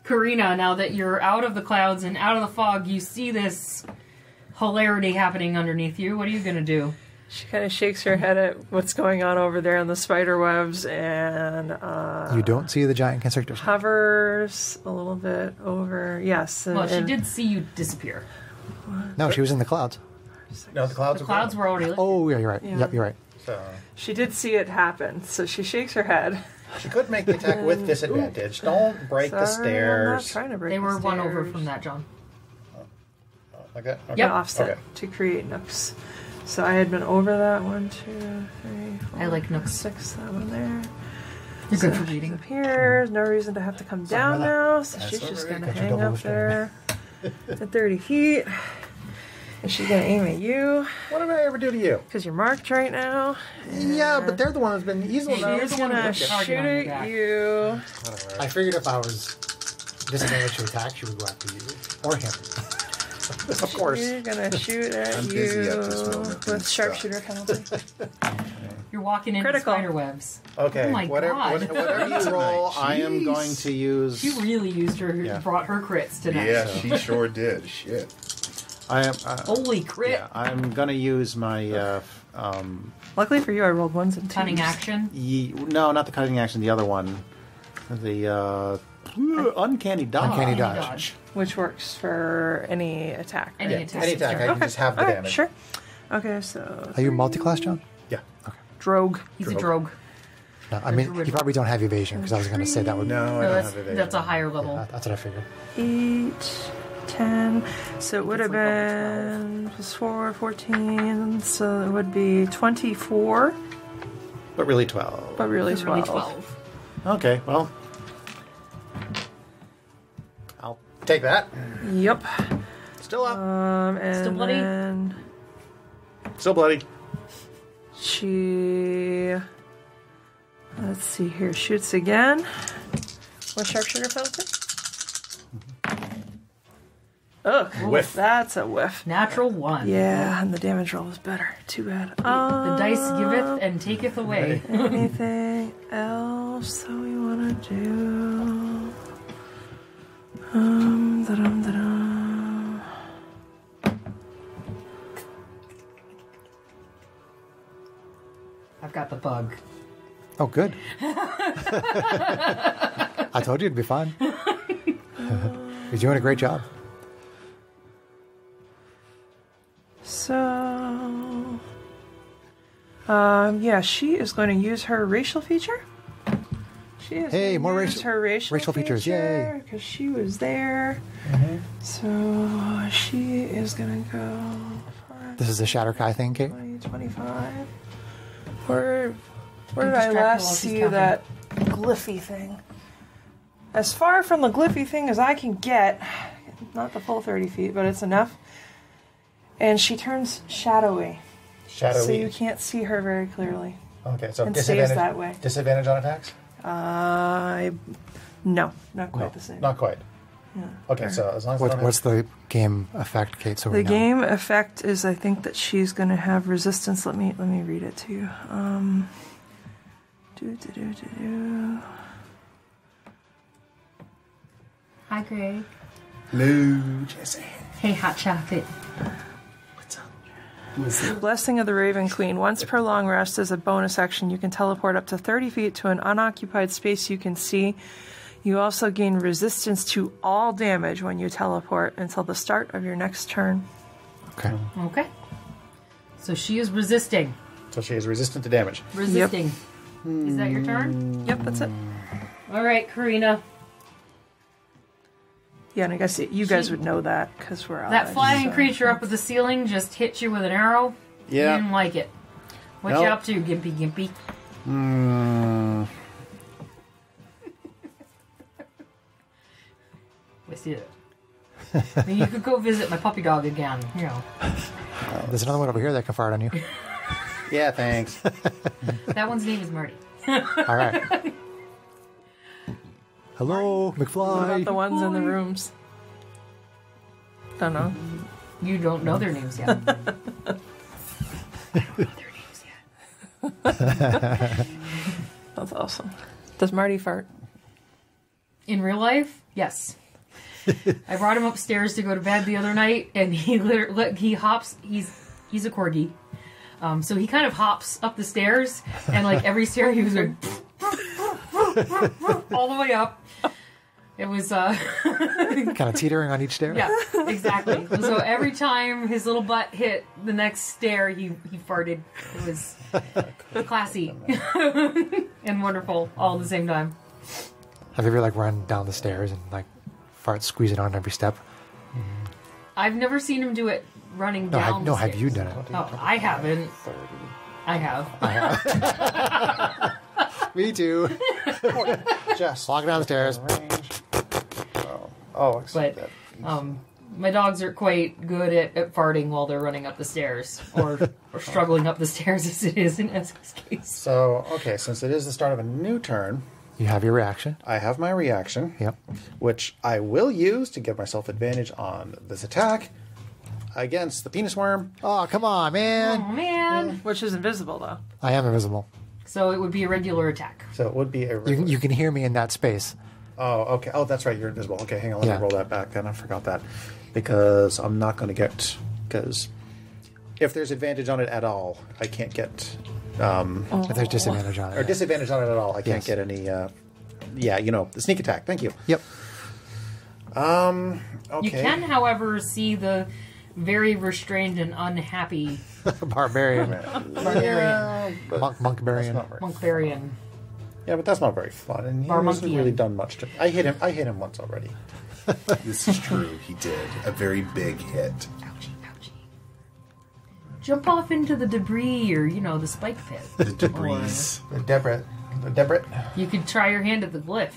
Karina, now that you're out of the clouds and out of the fog, you see this hilarity happening underneath you. What are you gonna do? She kind of shakes her head at what's going on over there in the spider webs and You don't see the giant constrictor. hovers a little bit over. Yes. Well, she and- did see you disappear. No, she was in the clouds. No, the clouds The clouds were already lit. Oh, yeah, you're right. Yeah. Yep, you're right. So She did see it happen, so she shakes her head. she could make the attack with disadvantage. Don't break the Sorry, I'm not stairs. trying to break They the were one over stairs. from that, John. Okay. Okay. Yep. Offset Okay. to create nooks. So I had been over that 1, 2, 3, 4, I like nooks. 6, that one there. You're good So for she's reading. up here. No reason to have to come down now, so That's she's all just right. gonna Got your hang double up restraint. there at 30 feet. And she's gonna aim at you What did I ever do to you? because you're marked right now. Yeah, but they're the one that's been easy. You're She's the one who gonna put the target shoot on your at back. you. I figured if I was disadvantaged to attack, she would go after you. Or him. Of course. She's gonna shoot at I'm you busy at this moment. with sharpshooter penalty. You're walking into Critical. spider webs. Okay. Oh my whatever, God. whatever you roll, I am Jeez. going to use. She really used her, Yeah. brought her crits tonight. Yeah, she sure did. Shit. I am. Holy crit. Yeah, I'm gonna use my. Luckily for you, I rolled 1s and 2s. Cunning action. No, not the cutting action. The other one. The uncanny dodge. Uncanny dodge. Which works for any attack. Any right? attack. Any attack. I can just have the All right, damage. sure. Okay, so Are you multi-class, John? Yeah. Drogue. He's a drogue. No, I mean, you probably don't have evasion, because I was going to say that would... No, I No, don't that's, have evasion. that's a higher level. That's what I figured. 8, 10. So it would have it's like been plus 4, 14. So it would be 24, But really 12. but really It's 12. really 12. Okay, well. I'll take that. Yep. Still up. And Still bloody? then Still bloody. she, let's see here, shoots again. What sharpshooter penalty? Ugh, Whiff. That's a whiff. Natural 1. Yeah, and the damage roll was better. Too bad. The dice giveth and taketh away. Anything else that we want to do? Da-dum. I've got the bug. Oh, good. I told you it'd be fun. You're doing a great job. So, yeah, she is going to use her racial feature. She is Hey, gonna more use her racial features, yay. Because she was there. So she is going to go This is the Shatterkai thing, Kate? 20, 25. Where did I distracted last while she's see counting. that glyphy thing? As far from the glyphy thing as I can get, not the full 30 feet, but it's enough. And she turns shadowy, Shadowy. so you can't see her very clearly. Okay, so and stays disadvantage. that way. Disadvantage on attacks? No, not quite the same. Not quite. Okay, so as long as What's the game effect, Kate? So we The know. game effect is, I think, that she's going to have resistance. Let me read it to you. Hi, Greg. Hello, Jesse. Hey, hot chocolate. What's up? Blessing of the Raven Queen. Once per long rest, as a bonus action, you can teleport up to 30 feet to an unoccupied space you can see. You also gain resistance to all damage when you teleport until the start of your next turn. Okay. Okay. So she is resisting. So she is resistant to damage. Resisting. Is that your turn? Yep, that's it. All right, Karina. Yeah, and I guess you guys would know that because we're out. That flying creature up at the ceiling just hit you with an arrow. Yeah. You didn't like it. What you Nope. up to, Gimpy? I see it. I mean, you could go visit my puppy dog again, you know. There's another one over here that can fart on you. Yeah, thanks. That one's name is Marty. All right. Hello, What about McFly. the ones in the rooms? Don't know. You don't know their names yet. That's awesome. Does Marty fart? In real life, yes. I brought him upstairs to go to bed the other night, and he hops. He's a corgi, so he kind of hops up the stairs, and like every stair he was like all the way up. It was Kind of teetering on each stair. yeah, exactly. So every time his little butt hit the next stair, he farted. It was classy and wonderful all at the same time. Have you ever like run down the stairs and like fart squeezing on every step? I've never seen him do it running down. No, the have you stairs. done it? Oh, I haven't. I have. Me too. Just Walking down the stairs. range. Oh, But my dogs are quite good at farting while they're running up the stairs, or struggling up the stairs as it is in Essex's case. So, okay, since it is the start of a new turn, You have your reaction. I have my reaction, Yep. which I will use to give myself advantage on this attack against the penis worm. Oh, come on, man. Oh man! Which is invisible, though. I am invisible. So it would be a regular attack. So it would be a You can hear me in that space. Oh, okay. Oh, that's right. You're invisible. Okay, hang on. Let Yeah. me roll that back then. I forgot that. Because I'm not going to get... Because if there's advantage on it at all, I can't get... If there's disadvantage on it. Or disadvantage on it at all, I can't Yes. get any... the sneak attack. Thank you. Yep. Okay. You can, however, see the very restrained and unhappy Barbarian. barbarian, Monkbarian. monkbarian. Yeah, but that's not very fun. And he hasn't Barmonkian. really done much to... I hit him once already. This is true. He did a very big hit. Ouchie, ouchie. Jump off into the debris or, the spike pit. The debris. Deborah. You could try your hand at the glyph.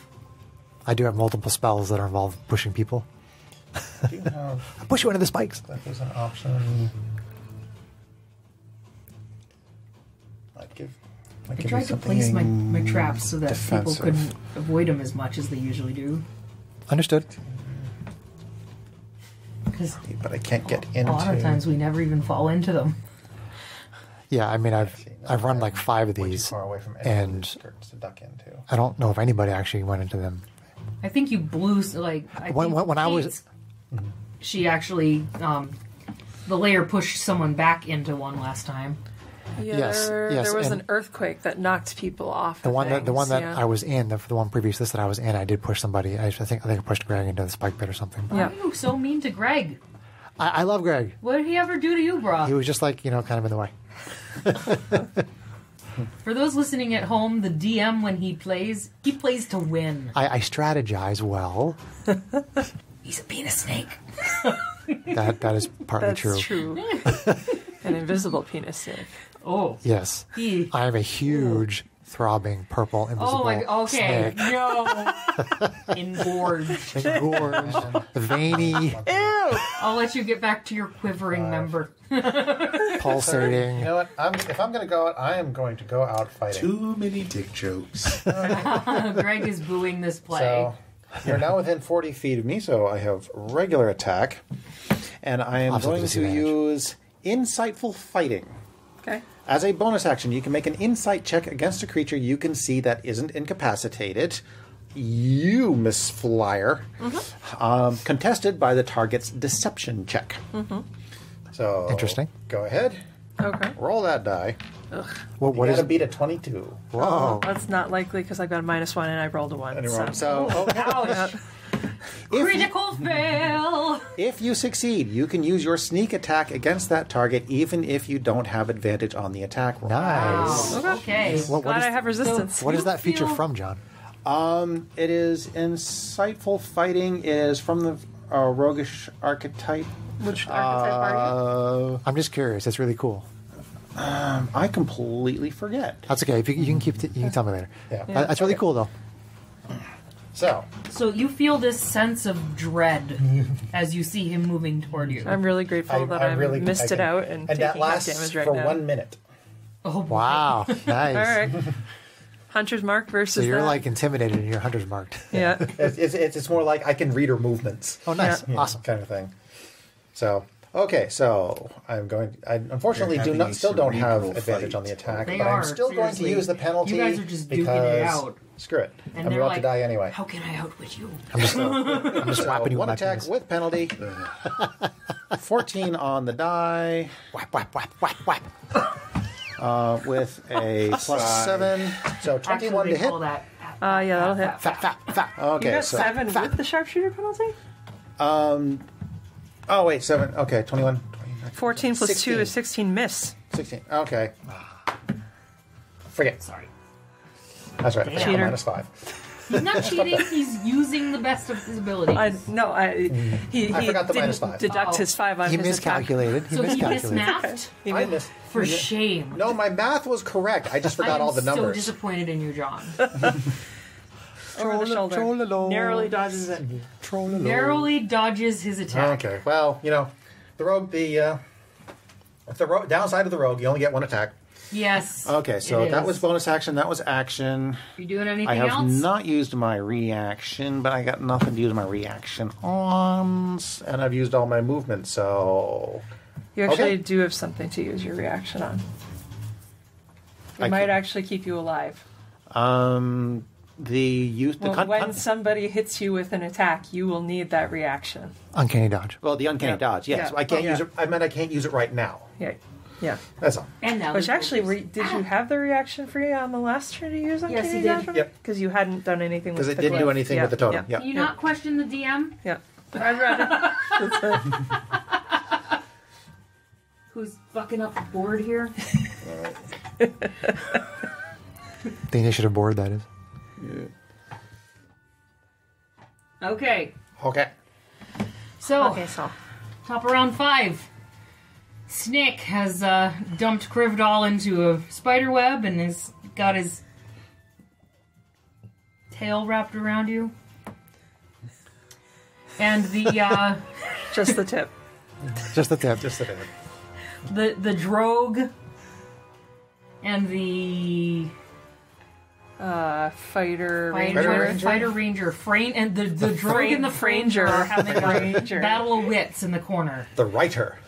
I do have multiple spells that involve pushing people. Do you have... I push you into the spikes. That was an option. I tried to place my traps so that defensive. people couldn't avoid them as much as they usually do. Understood. Because but I can't get a into. lot of times we never even fall into them. Yeah, I mean, I've run like 5 of Way too these, far away from and skirts to duck into. I don't know if anybody actually went into them. I think you blew like When I was- Kate's- she actually the layer pushed someone back into one last time. Yeah, Yes, yes, there was and- an earthquake that knocked people off. The one that yeah. I was in, the one previous list that I was in, I did push somebody. I think I pushed Greg into the spike pit or something. Yeah. Why are you so mean to Greg? I love Greg. What did he ever do to you, bro? He was just like, kind of in the way. For those listening at home, the DM when he plays to win. I strategize well. He's a penis snake. That is partly That's true. true. An invisible penis snake. Oh. Yes. He. I have a huge, throbbing, purple, invisible Oh my. Okay. snake. No. Engorged. Engorged, veiny, I'll let you get back to your quivering member. pulsating. You know what? If I'm going to go out, I am going to go out fighting. Too many dick jokes. Greg is booing this play. So you're now within 40 feet of me, so I have regular attack, and I am Also going to disadvantage. use insightful fighting. Okay. As a bonus action, you can make an insight check against a creature you can see that isn't incapacitated. You, Miss Flyer, contested by the target's deception check. So Interesting. Go ahead, Okay. roll that die. What You is? gotta beat a 22. Whoa! That's not likely because I got a -1 and I rolled a 1. So Ouch. Critical fail. if you succeed, you can use your sneak attack against that target, even if you don't have advantage on the attack roll. Nice. Wow. Okay. What Glad is- I have resistance. What is You that feature feel- from, John? It is insightful fighting. It is from the roguish archetype. Which archetype are you? I'm just curious. It's really cool. I completely forget. That's okay. If you can keep, you can tell me later. Yeah. That's really Okay. cool, though. So So you feel this sense of dread as you see him moving toward you. I'm really grateful that I missed it out and taking that half lasts damage right for now. 1 minute. Oh, boy. Wow. Nice. All right. Hunter's mark versus So you're that. like intimidated and you're hunter's marked. Yeah. It's more like I can read her movements. Oh, nice. Yeah, Awesome. kind of thing. So okay, so I'm going. I unfortunately You're do having not a still don't have cerebral advantage fight. on the attack, They but are, I'm still going to seriously. use the penalty. You guys are just duking it because out. screw it. And I'm they're about like, to die anyway. How can I outwit you? I'm just So whapping you with one my attack penis. with penalty. 14 on the die Whap, whap, whap, whap, whap. with a +7, so 21 Actually, to they hit. call that. Yeah, that'll hit. Fap, fap, fap. You Okay, got so 7 with the sharpshooter penalty? oh wait, 7. Okay, 21. 14 plus 2 16. is 16 miss. 16. Okay. Forget. Sorry. That's right. Cheater. -5. He's not cheating. He's using the best of his abilities. He I forgot the didn't -5. deduct Oh. his 5 on He his miscalculated. He so he miscalculated. mismathed? Attack. I missed. For shame. No, my math was correct. I just forgot all the I am so numbers. disappointed in you, John. Over the shoulder. Troll-a-lo. Narrowly dodges it. Narrowly dodges his attack. Okay. Well, the rogue. If the downside of the rogue, you only get one attack. Yes. Okay, so it that is. was bonus action. That was action. You doing anything I have else? not used my reaction, but I got nothing to use my reaction on, and I've used all my movement. So You actually Okay. do have something to use your reaction on. It I might can- actually keep you alive. the use the Well, when somebody hits you with an attack, you will need that reaction. Uncanny dodge. well the uncanny Yeah. dodge. Yes, Yeah. I can't Oh, use yeah. it. I meant I can't use it right now. Yeah. Yeah. That's all. And now Which there's actually, focus. did you have the reaction for you on the last turn to use on Yes, Uncanny you did. Dodge on Yep. Because you hadn't done anything with Because the it didn't do glyph. anything Yeah, with the totem. Yeah. Can you not question the DM? Yeah. I'd rather. Who's fucking up the board here? The initiative board, that is. Okay. Okay. So, Okay, so. top of round 5. Snick has dumped Krivdal into a spider web and has got his tail wrapped around you. And the Just the tip. Just the tip. Just a minute. the drogue and the Fighter Fighter Ranger, and the droid and the Franger are having a battle of wits in the corner. The writer.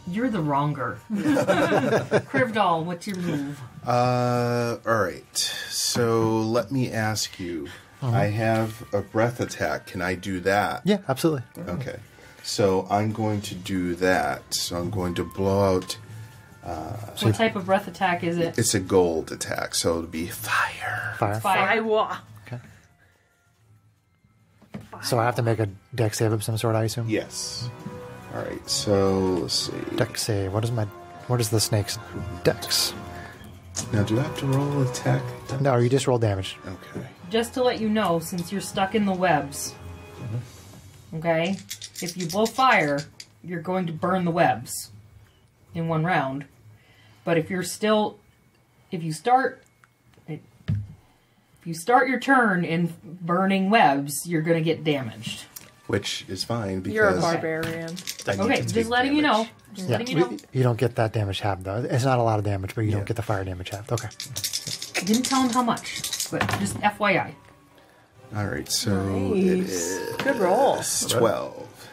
You're the wronger. Krivdal, what's your move? All right. So let me ask you. I have a breath attack. Can I do that? Yeah, absolutely. Okay. So I'm going to do that. So I'm going to blow out. What type of breath attack is it? It's a gold attack, so it'll be fire. Fire. Okay. So I have to make a dex save of some sort, I assume? Yes. All right. So let's see. Dex save. What is the snake's dex? Now, do I have to roll attack? No, you just roll damage. Okay. Just to let you know, since you're stuck in the webs, okay, if you blow fire, you're going to burn the webs in one round. But if you start your turn in burning webs, you're going to get damaged. Which is fine because You're a barbarian. I need Okay, to just take letting you know. damage. Just letting you know. You don't get that damage halved, though. It's not a lot of damage, but you Yeah. don't get the fire damage halved. Okay. I didn't tell him how much, but just FYI. All right. So it Nice. is Good roll. 12.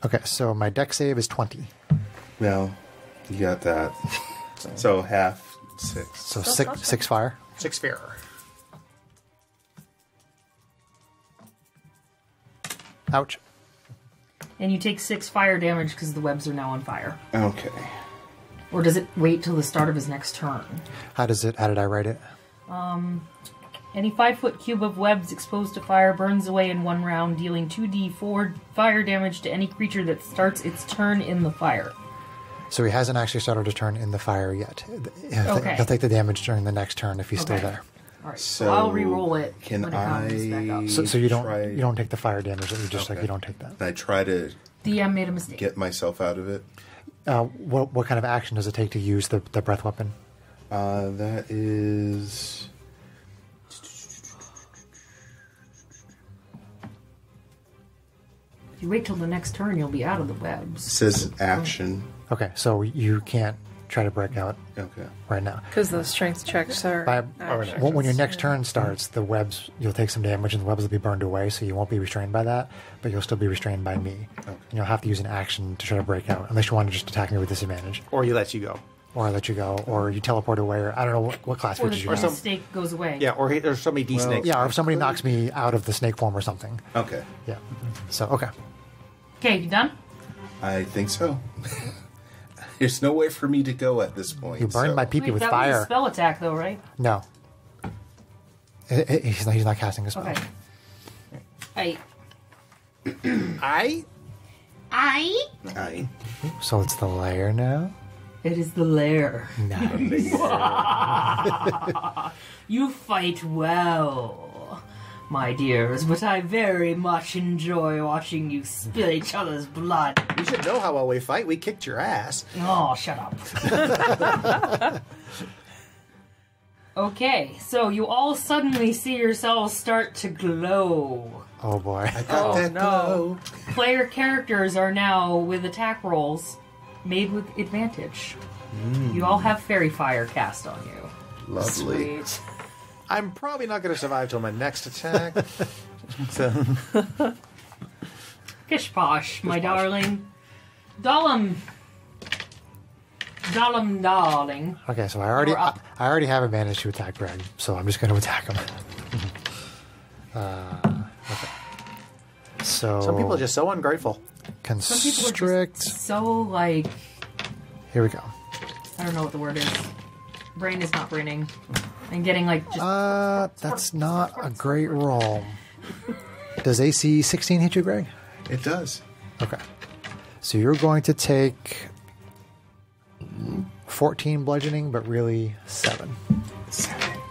Okay, so my dex save is 20. Well, you got that. So half 6. So six fire. 6 fear. Ouch. And you take 6 fire damage because the webs are now on fire. Okay. Or does it wait till the start of his next turn? How did I write it? Any 5-foot cube of webs exposed to fire burns away in one round, dealing 2d4 fire damage to any creature that starts its turn in the fire. So he hasn't actually started a turn in the fire yet. Okay. He'll take the damage during the next turn if he's still Okay. there. All right, So so I'll re-roll it can when it comes back up. So you Try- don't take the fire damage. You just Okay. you don't take that. I try to DM made a mistake. get myself out of it. What kind of action does it take to use the breath weapon? That is. If you wait till the next turn, you'll be out of the webs. Says action. Okay, so you can't try to break out Okay. right now. Because the strength checks are. actions. When your next turn starts, the webs, you'll take some damage and the webs will be burned away, so you won't be restrained by that, but you'll still be restrained by me. Okay. And you'll have to use an action to try to break out, unless you want to just attack me with disadvantage. Or he lets you go. Or I let you go, or you teleport away, or I don't know what class Or features you the have. mistake goes away. Yeah, or there's so many D-snakes. Yeah, or if somebody knocks me out of the snake form or something. Okay. Yeah. So, okay. Okay, you done? I think so. There's no way for me to go at this point. You burned so- my peepee Wait, with that was a fire. spell attack, though, right? No. He's not casting a spell. Okay. I? I. So it's the lair now? It is the lair. Nice. You fight well, my dears, but I very much enjoy watching you spill each other's blood. You should know how well we fight. We kicked your ass. Oh, shut up. Okay, so you all suddenly see yourselves start to glow. Oh boy. Got that no. glow. Player characters are now, with attack rolls, made with advantage. You all have fairy fire cast on you. Lovely. Sweet. I'm probably not going to survive till my next attack. So, Pish posh, my darling. Dollum, darling. Okay, so I You're up. already have advantage to attack Greg, so I'm just going to attack him. Okay. So some people are just so ungrateful. Some people are constrict. just so, like, Here we go. I don't know what the word is. Brain is not braining. And getting, like, just... That's not a great roll. Does AC 16 hit you, Greg? It does. Okay. So you're going to take 14 bludgeoning, but really 7. 7.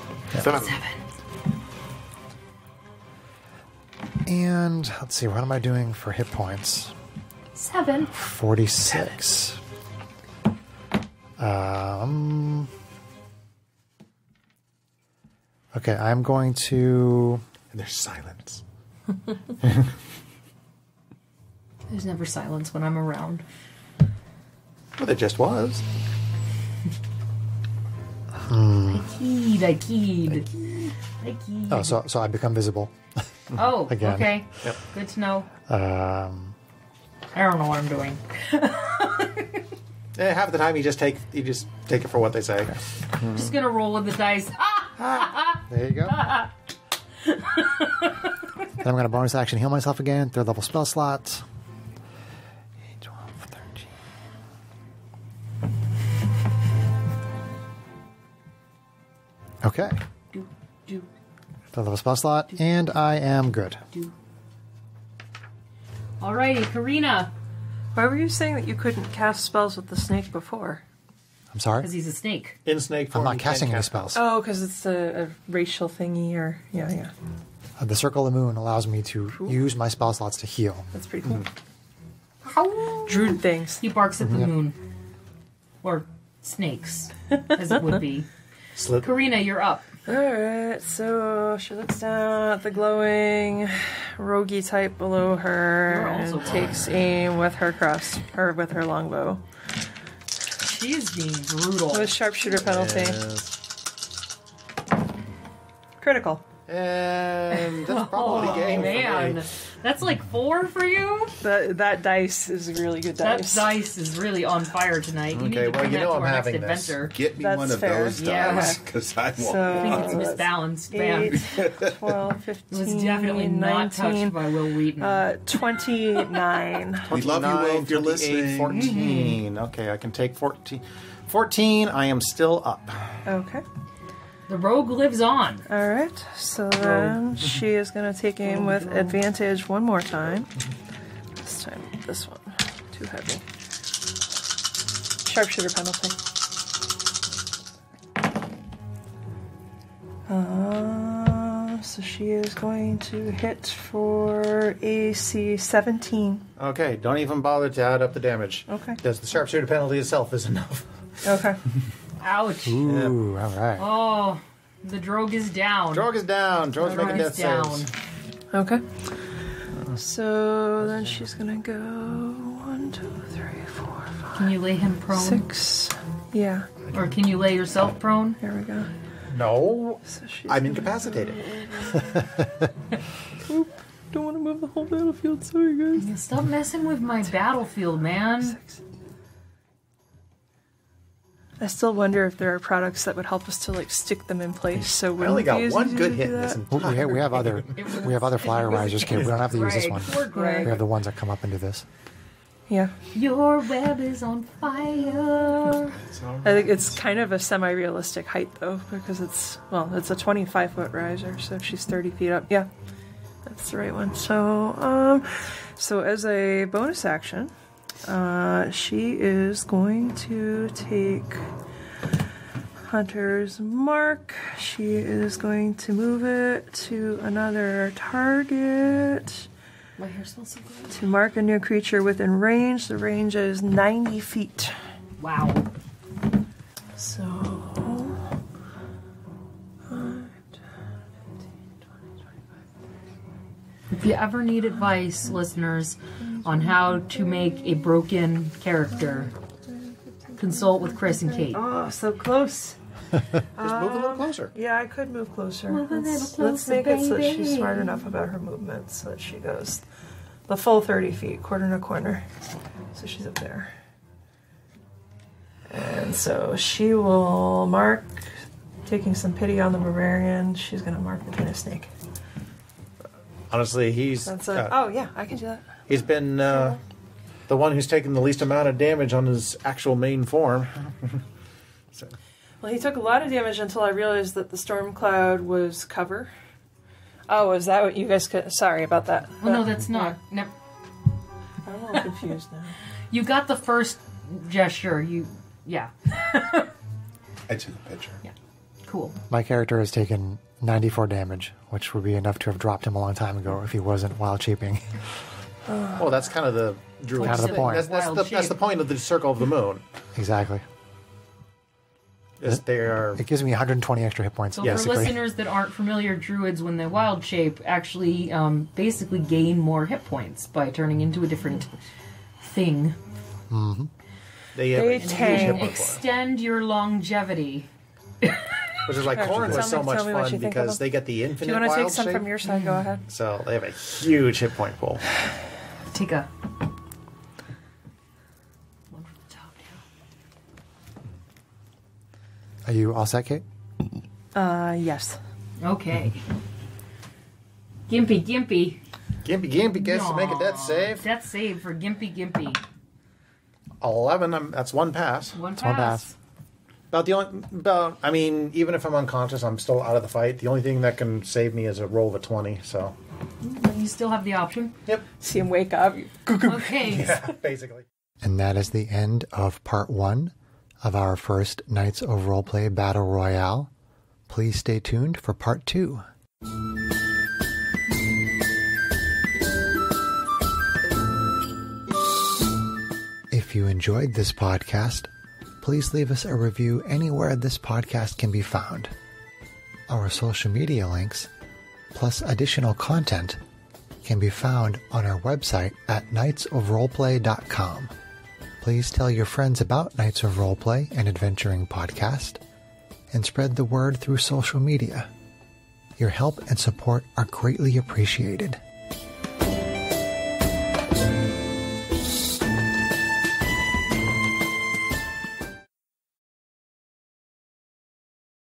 And let's see, what am I doing for hit points? 7. 46. Okay, I'm going to. And there's silence. There's never silence when I'm around. Well, there just was. I keyed. Oh, so I become visible. Oh, Again. okay. Yep. Good to know. Um, I don't know what I'm doing. Half the time you just take it for what they say. I'm just gonna roll with the dice. there you go. Then I'm going to bonus action heal myself again. 3rd level spell slots. 8, 12, 13. Okay. Do, do, 3rd level spell slot, and I am good. do. Alrighty, Karina. Why were you saying that you couldn't cast spells with the snake before? I'm sorry? Because he's a snake. In snake I'm form, not you can't casting any cast spells. Oh, because it's a racial thingy, or yeah. The Circle of the Moon allows me to use my spell slots to heal. That's pretty cool. Ow. Druid things. He barks at the moon. Or snakes, as it would be. Slip. Karina, you're up. Alright, so she looks down at the glowing roguey type below her You're also and takes aim with her with her longbow. She is being brutal. With sharpshooter penalty. Yes. Critical. And that's probably game for Man, me. that's like 4 for you? That dice is a really good That dice. dice is really on fire tonight. You need Okay, to well, bring you that know to I'm our next having this. adventure. Get me That's one of fair. those Yeah. dice, because I won't. So- I think it's misbalanced, man. 8, 12, 15, It was definitely not 19, touched by Will Wheaton. 29. We love you, Will, if you're 28, listening. 14. Okay, I can take 14. 14, I am still up. Okay. The rogue lives on. Alright, so then she is going to take aim with advantage one more time. This time, this one. Too heavy. Sharpshooter penalty. So she is going to hit for AC 17. Okay, don't even bother to add up the damage. Okay. Because the sharpshooter penalty itself is enough. Okay. Ouch. Ooh, all right. Oh, the drogue is down. Drogue is down. Drogue's making death saves. Okay. So then she's going to go 1, 2, 3, 4, 5, Can you lay him prone? 6. Yeah, Or can you lay yourself prone? there we go. No, So she's I'm incapacitated. don't want to move the whole battlefield, sorry guys. Stop messing with my battlefield, man. I still wonder if there are products that would help us to like stick them in place. So I only got we one good hit in this Well, entire... we have other flyer risers, kid. We don't have to use this one. Poor We Greg. have the ones that come up into this. Yeah, Your web is on fire. I think it's kind of a semi-realistic height though, because it's a 25-foot riser. So if she's 30 feet up, yeah, that's the right one. So so as a bonus action, she is going to take Hunter's Mark. She is going to move it to another target My hair smells so good. to mark a new creature within range. The range is 90 feet. Wow. So... If you ever need advice, listeners, on how to make a broken character, consult with Chris and Kate. Oh, so close. Just move a little closer. Yeah, I could move closer. Move a little Let's closer, make it so that she's baby. smart enough about her movements so that she goes the full 30 feet, quarter to corner. So she's up there. And so she will mark, taking some pity on the barbarian, she's going to mark between a snake. Honestly, he's That's a, oh, yeah, I can do that. he's been the one who's taken the least amount of damage on his actual main form. So, Well, he took a lot of damage until I realized that the storm cloud was cover. Oh, is that what you guys could... Sorry about that. Well, no, that's not. No, I'm a little confused now. you got the first gesture. Yeah, I took a picture. cool. My character has taken 94 damage, which would be enough to have dropped him a long time ago if he wasn't wild shaping. well, that's kind of the druid. Kind of the point. Wild That's the shape. point of the Circle of the Moon. Exactly. Is they are It gives me 120 extra hit points, So basically. for listeners that aren't familiar, druids, when they wild shape, actually basically gain more hit points by turning into a different thing. they have They a huge tank. hit point for it. Extend your longevity. Which is like Sure. corn was Tell so me- much tell me what fun you think of because them. they get the Do you infinite want to take wild some shape. from your side? Go ahead. So they have a huge hit point pool. Take a one from the top Are you all set, Kate? Yes. down. Okay. Gimpy. Gimpy gets to make a death save. Death save for Gimpy. 11. That's one pass. One one pass. pass. I mean, even if I'm unconscious, I'm still out of the fight. The only thing that can save me is a roll of a 20. So. You still have the option. Yep. See him wake up. Okay. Yeah, basically. And that is the end of part 1 of our first Knights of Roleplay Battle Royale. Please stay tuned for part 2. If you enjoyed this podcast, please leave us a review anywhere this podcast can be found. Our social media links, plus additional content, can be found on our website at knightsofroleplay.com. Please tell your friends about Knights of Roleplay and Adventuring Podcast, and spread the word through social media. Your help and support are greatly appreciated.